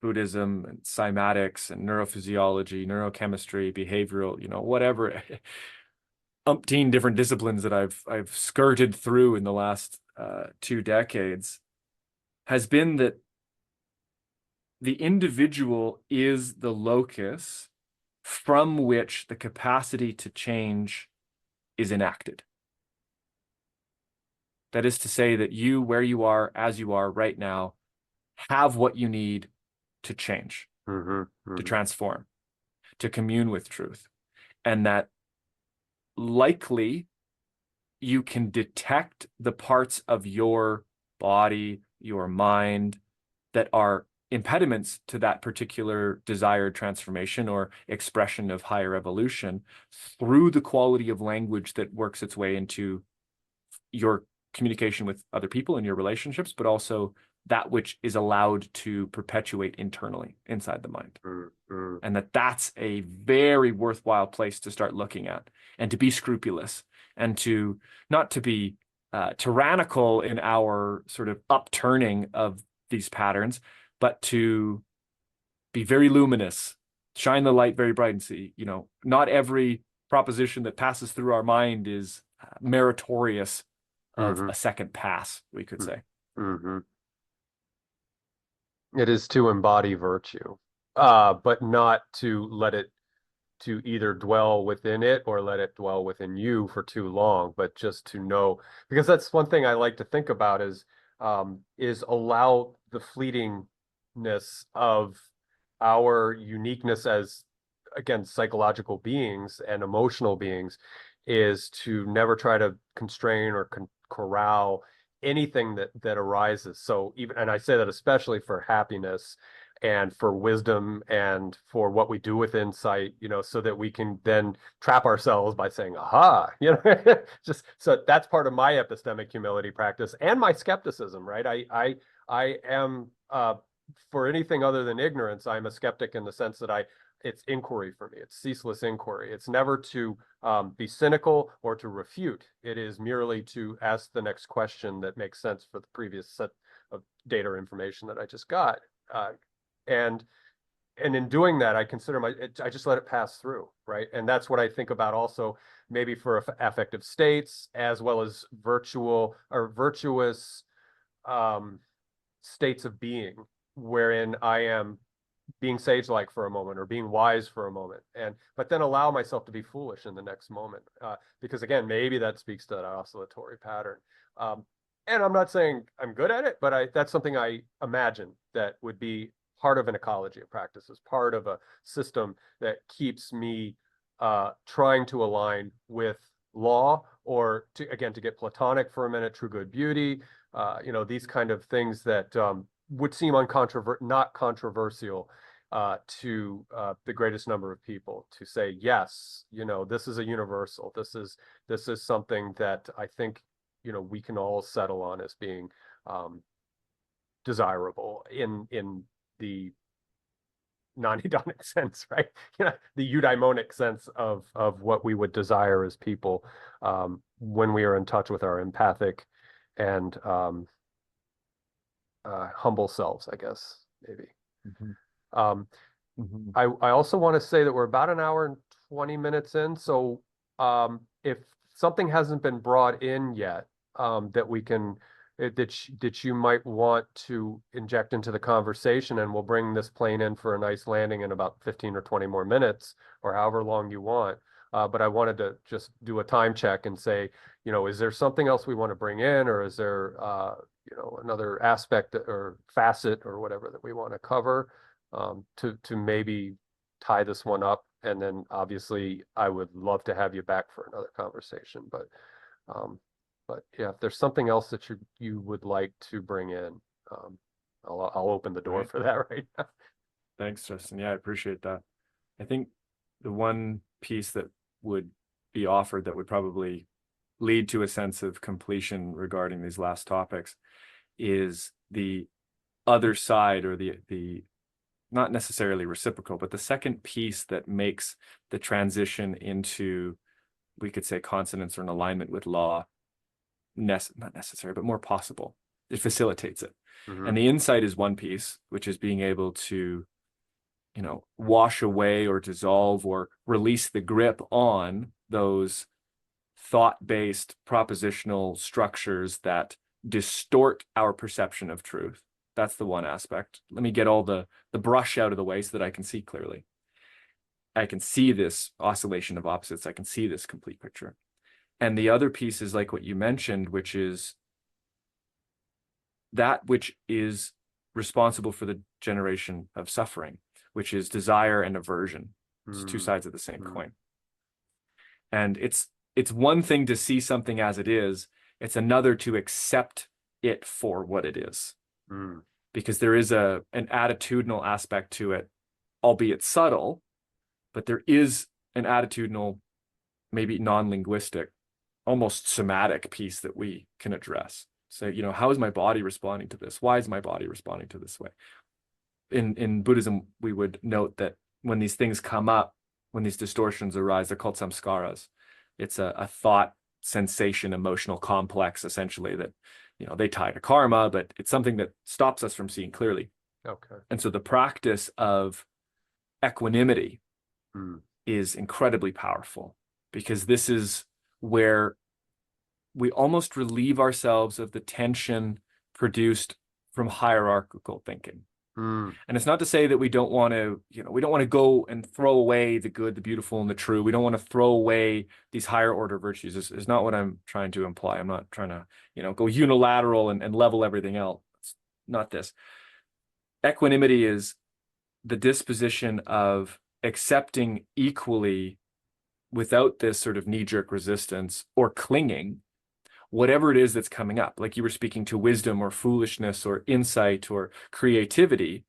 Speaker 2: Buddhism and cymatics and neurophysiology, neurochemistry, behavioral, whatever, umpteen different disciplines that I've skirted through in the last 2 decades, has been that the individual is the locus from which the capacity to change is enacted. That is to say that you, where you are, as you are right now, have what you need to change,
Speaker 1: Mm-hmm.
Speaker 2: to
Speaker 1: Mm-hmm.
Speaker 2: transform, to commune with truth. And that likely you can detect the parts of your body, your mind, that are impediments to that particular desired transformation or expression of higher evolution through the quality of language that works its way into your communication with other people and your relationships, but also that which is allowed to perpetuate internally inside the mind.
Speaker 1: Mm-hmm.
Speaker 2: And that's a very worthwhile place to start looking at, and to be scrupulous, and to not to be tyrannical in our sort of upturning of these patterns, but to be very luminous, shine the light very bright, and see, not every proposition that passes through our mind is meritorious of
Speaker 1: Mm-hmm.
Speaker 2: a second pass, we could say.
Speaker 1: Mm-hmm. It is to embody virtue, but not to let it to either dwell within it or let it dwell within you for too long, but just to know, because that's one thing I like to think about is allow the fleetingness of our uniqueness as, again, psychological beings and emotional beings, is to never try to constrain or corral anything that arises. So even, and I say that especially for happiness and for wisdom and for what we do with insight, so that we can then trap ourselves by saying, aha, just so that's part of my epistemic humility practice and my skepticism, right? I am, for anything other than ignorance, I'm a skeptic in the sense that it's inquiry for me. It's ceaseless inquiry. It's never to be cynical or to refute. It is merely to ask the next question that makes sense for the previous set of data or information that I just got. And in doing that, I consider I just let it pass through, right? And that's what I think about also, maybe for affective states, as well as virtual or virtuous states of being, wherein I am being sage-like for a moment or being wise for a moment, but then allow myself to be foolish in the next moment, because again, maybe that speaks to that oscillatory pattern. And I'm not saying I'm good at it, but that's something I imagine that would be part of an ecology of practices, part of a system that keeps me trying to align with law, or to get platonic for a minute, true good beauty, these kind of things that would seem not controversial to the greatest number of people, to say, yes, this is a universal. This is something that I think, we can all settle on as being desirable in the non-hedonic sense, right? The eudaimonic sense of what we would desire as people when we are in touch with our empathic and humble selves, I guess, maybe.
Speaker 2: Mhm.
Speaker 1: Um,
Speaker 2: Mhm.
Speaker 1: I also want to say that we're about an hour and 20 minutes in. So if something hasn't been brought in yet that we can that you might want to inject into the conversation, and we'll bring this plane in for a nice landing in about 15 or 20 more minutes or however long you want. But I wanted to just do a time check and say, is there something else we want to bring in, or is there another aspect or facet or whatever that we want to cover? To maybe tie this one up. And then obviously I would love to have you back for another conversation. Um, but yeah, if there's something else that you would like to bring in, I'll open the door
Speaker 2: Right.
Speaker 1: for that right now.
Speaker 2: Thanks, Justin. Yeah, I appreciate that. I think the one piece that would be offered that would probably lead to a sense of completion regarding these last topics is the other side, or the not necessarily reciprocal, but the second piece that makes the transition into, we could say, consonance or an alignment with law, not necessary, but more possible. It facilitates it.
Speaker 1: Mhm.
Speaker 2: And the insight is one piece, which is being able to, wash away or dissolve or release the grip on those thought-based propositional structures that distort our perception of truth. That's the one aspect. Let me get all the brush out of the way so that I can see clearly. I can see this oscillation of opposites. I can see this complete picture. And the other piece is like what you mentioned, which is that which is responsible for the generation of suffering, which is desire and aversion. It's two sides of the same coin. And it's one thing to see something as it is. It's another to accept it for what it is. Because there is an attitudinal aspect to it, albeit subtle, but there is an attitudinal, maybe non-linguistic, almost somatic piece that we can address. So, how is my body responding to this? Why is my body responding to this way? In Buddhism, we would note that when these things come up, when these distortions arise, they're called samskaras. It's a thought, sensation, emotional complex, essentially, that they tie to karma, but it's something that stops us from seeing clearly.
Speaker 1: Okay.
Speaker 2: And so the practice of equanimity is incredibly powerful, because this is where we almost relieve ourselves of the tension produced from hierarchical thinking. And it's not to say that we don't want to go and throw away the good, the beautiful, and the true. We don't want to throw away these higher order virtues. Is not what I'm trying to imply. I'm not trying to, go unilateral and level everything else. It's not this. Equanimity is the disposition of accepting equally, without this sort of knee-jerk resistance or clinging, whatever it is that's coming up. Like you were speaking to wisdom or foolishness or insight or creativity,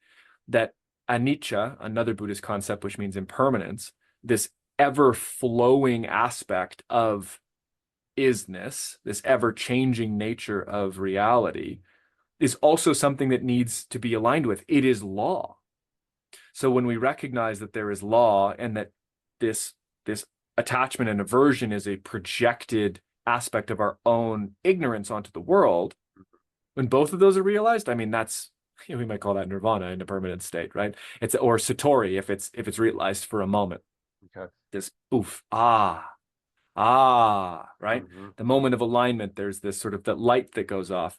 Speaker 2: that anicca, another Buddhist concept which means impermanence, this ever-flowing aspect of isness, this ever-changing nature of reality, is also something that needs to be aligned with. It is law. So when we recognize that there is law, and that this attachment and aversion is a projected aspect of our own ignorance onto the world, when both of those are realized, I mean, that's, we might call that nirvana in a permanent state, right? It's, or satori if it's realized for a moment.
Speaker 1: Okay.
Speaker 2: This oof, right? The moment of alignment, there's this sort of that light that goes off.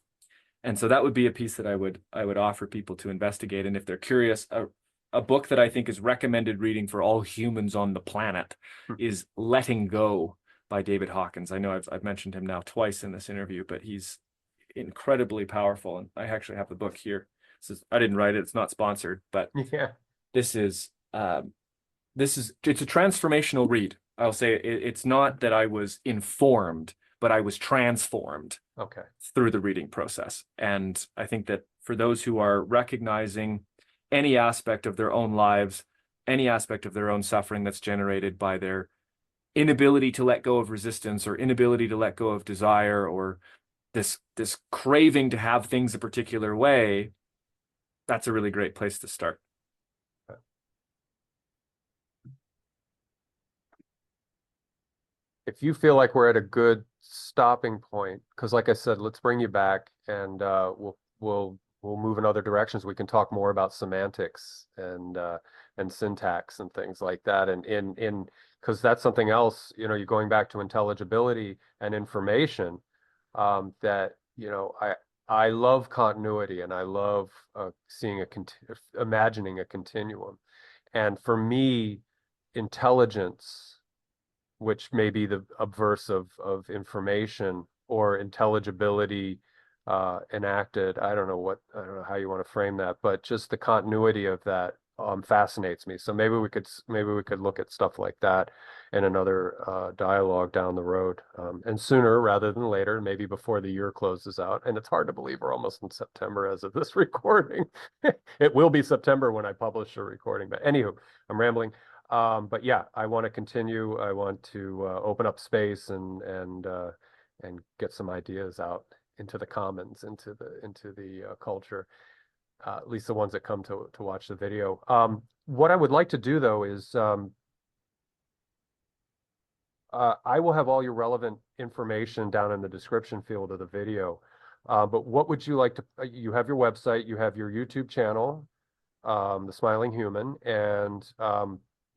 Speaker 2: And so that would be a piece that I would offer people to investigate. And if they're curious, a book that I think is recommended reading for all humans on the planet is Letting Go by David Hawkins. I know I've mentioned him now twice in this interview, but he's incredibly powerful. And I actually have the book here. I didn't write it. It's not sponsored, but
Speaker 1: Yeah.
Speaker 2: it's a transformational read. I'll say it's not that I was informed, but I was transformed through the reading process. And I think that for those who are recognizing any aspect of their own lives, any aspect of their own suffering that's generated by their inability to let go of resistance, or inability to let go of desire, or this craving to have things a particular way, that's a really great place to start.
Speaker 1: If you feel like we're at a good stopping point, because like I said, let's bring you back and we'll move in other directions. We can talk more about semantics and syntax and things like that. And in because that's something else, you know, you're going back to intelligibility and information, that, you know, I love continuity and I love seeing imagining a continuum. And for me, intelligence, which may be the obverse of information, or intelligibility enacted. I don't know how you want to frame that, but just the continuity of that fascinates me. So maybe we could look at stuff like that in another dialogue down the road, and sooner rather than later, maybe before the year closes out. And it's hard to believe we're almost in September as of this recording. It will be September when I publish a recording. But anywho, I'm rambling. But yeah, I want to continue. I want to open up space and get some ideas out into the commons, into the culture, at least the ones that come to watch the video. What I would like to do though is I will have all your relevant information down in the description field of the video. But what would you like to? You have your website, you have your YouTube channel, The Smiling Human, and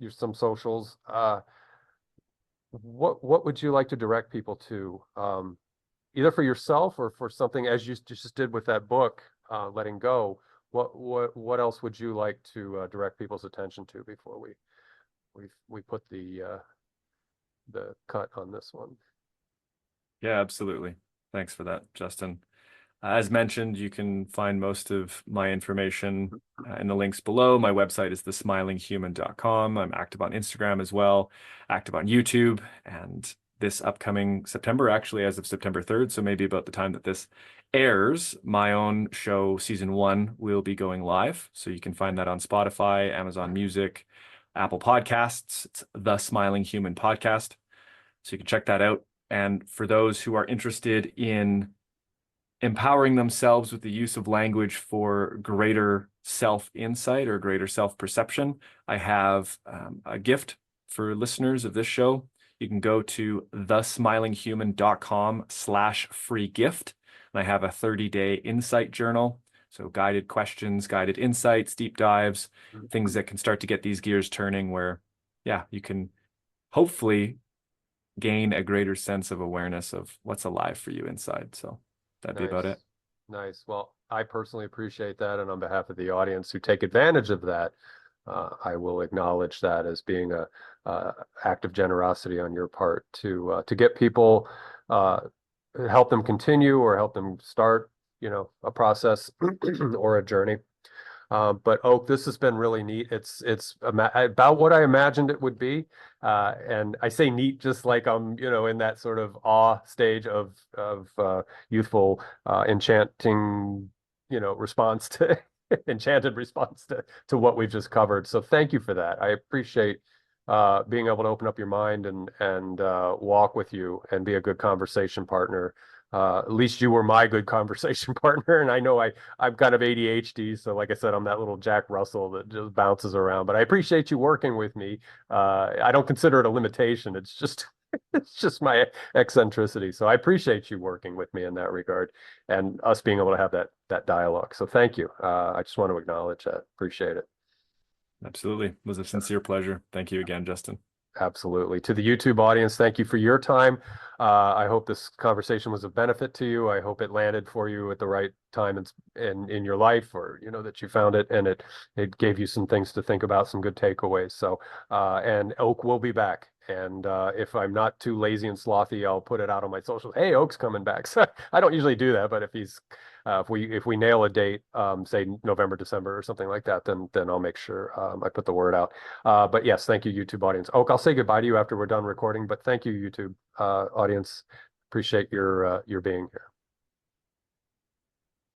Speaker 1: some socials. What would you like to direct people to, either for yourself or for something as you just did with that book, Letting Go? What else would you like to direct people's attention to before we put the cut on this one?
Speaker 2: Yeah, absolutely. Thanks for that, Justin. As mentioned, you can find most of my information in the links below. My website is thesmilinghuman.com. I'm active on Instagram as well, active on YouTube, and this upcoming September, actually as of September 3rd, so maybe about the time that this airs, my own show, season 1, will be going live. So you can find that on Spotify, Amazon Music, Apple Podcasts. It's The Smiling Human Podcast. So you can check that out. And for those who are interested in empowering themselves with the use of language for greater self-insight or greater self-perception, I have a gift for listeners of this show. You can go to thesmilinghuman.com/free gift. And I have a 30-day insight journal. So guided questions, guided insights, deep dives, things that can start to get these gears turning where, yeah, you can hopefully gain a greater sense of awareness of what's alive for you inside. So that'd be about it.
Speaker 1: Nice. Well, I personally appreciate that. And on behalf of the audience who take advantage of that, I will acknowledge that as being a act of generosity on your part to get people, help them continue or help them start, you know, a process or a journey. But Oak, this has been really neat. It's about what I imagined it would be, and I say neat just like I'm, you know, in that sort of awe stage of youthful, enchanting, you know, response to enchanted response to what we've just covered. So thank you for that. I appreciate being able to open up your mind and walk with you and be a good conversation partner. At least you were my good conversation partner, and I know I'm kind of ADHD, so like I said, I'm that little Jack Russell that just bounces around. But I appreciate you working with me. I don't consider it a limitation. It's just it's just my eccentricity. So I appreciate you working with me in that regard, and us being able to have that dialogue. So thank you. I just want to acknowledge that. Appreciate it.
Speaker 2: Absolutely. It was a sincere pleasure. Thank you again, Justin.
Speaker 1: Absolutely. To the YouTube audience, thank you for your time. I hope this conversation was of benefit to you. I hope it landed for you at the right time in your life, or, you know, that you found it and it gave you some things to think about, some good takeaways. So, and Oak will be back. And if I'm not too lazy and slothy, I'll put it out on my socials. Hey, Oak's coming back. So I don't usually do that, but if we nail a date, say November, December or something like that, then I'll make sure I put the word out. But yes, thank you, YouTube audience. Oak, I'll say goodbye to you after we're done recording, but thank you, YouTube audience. Appreciate your being here.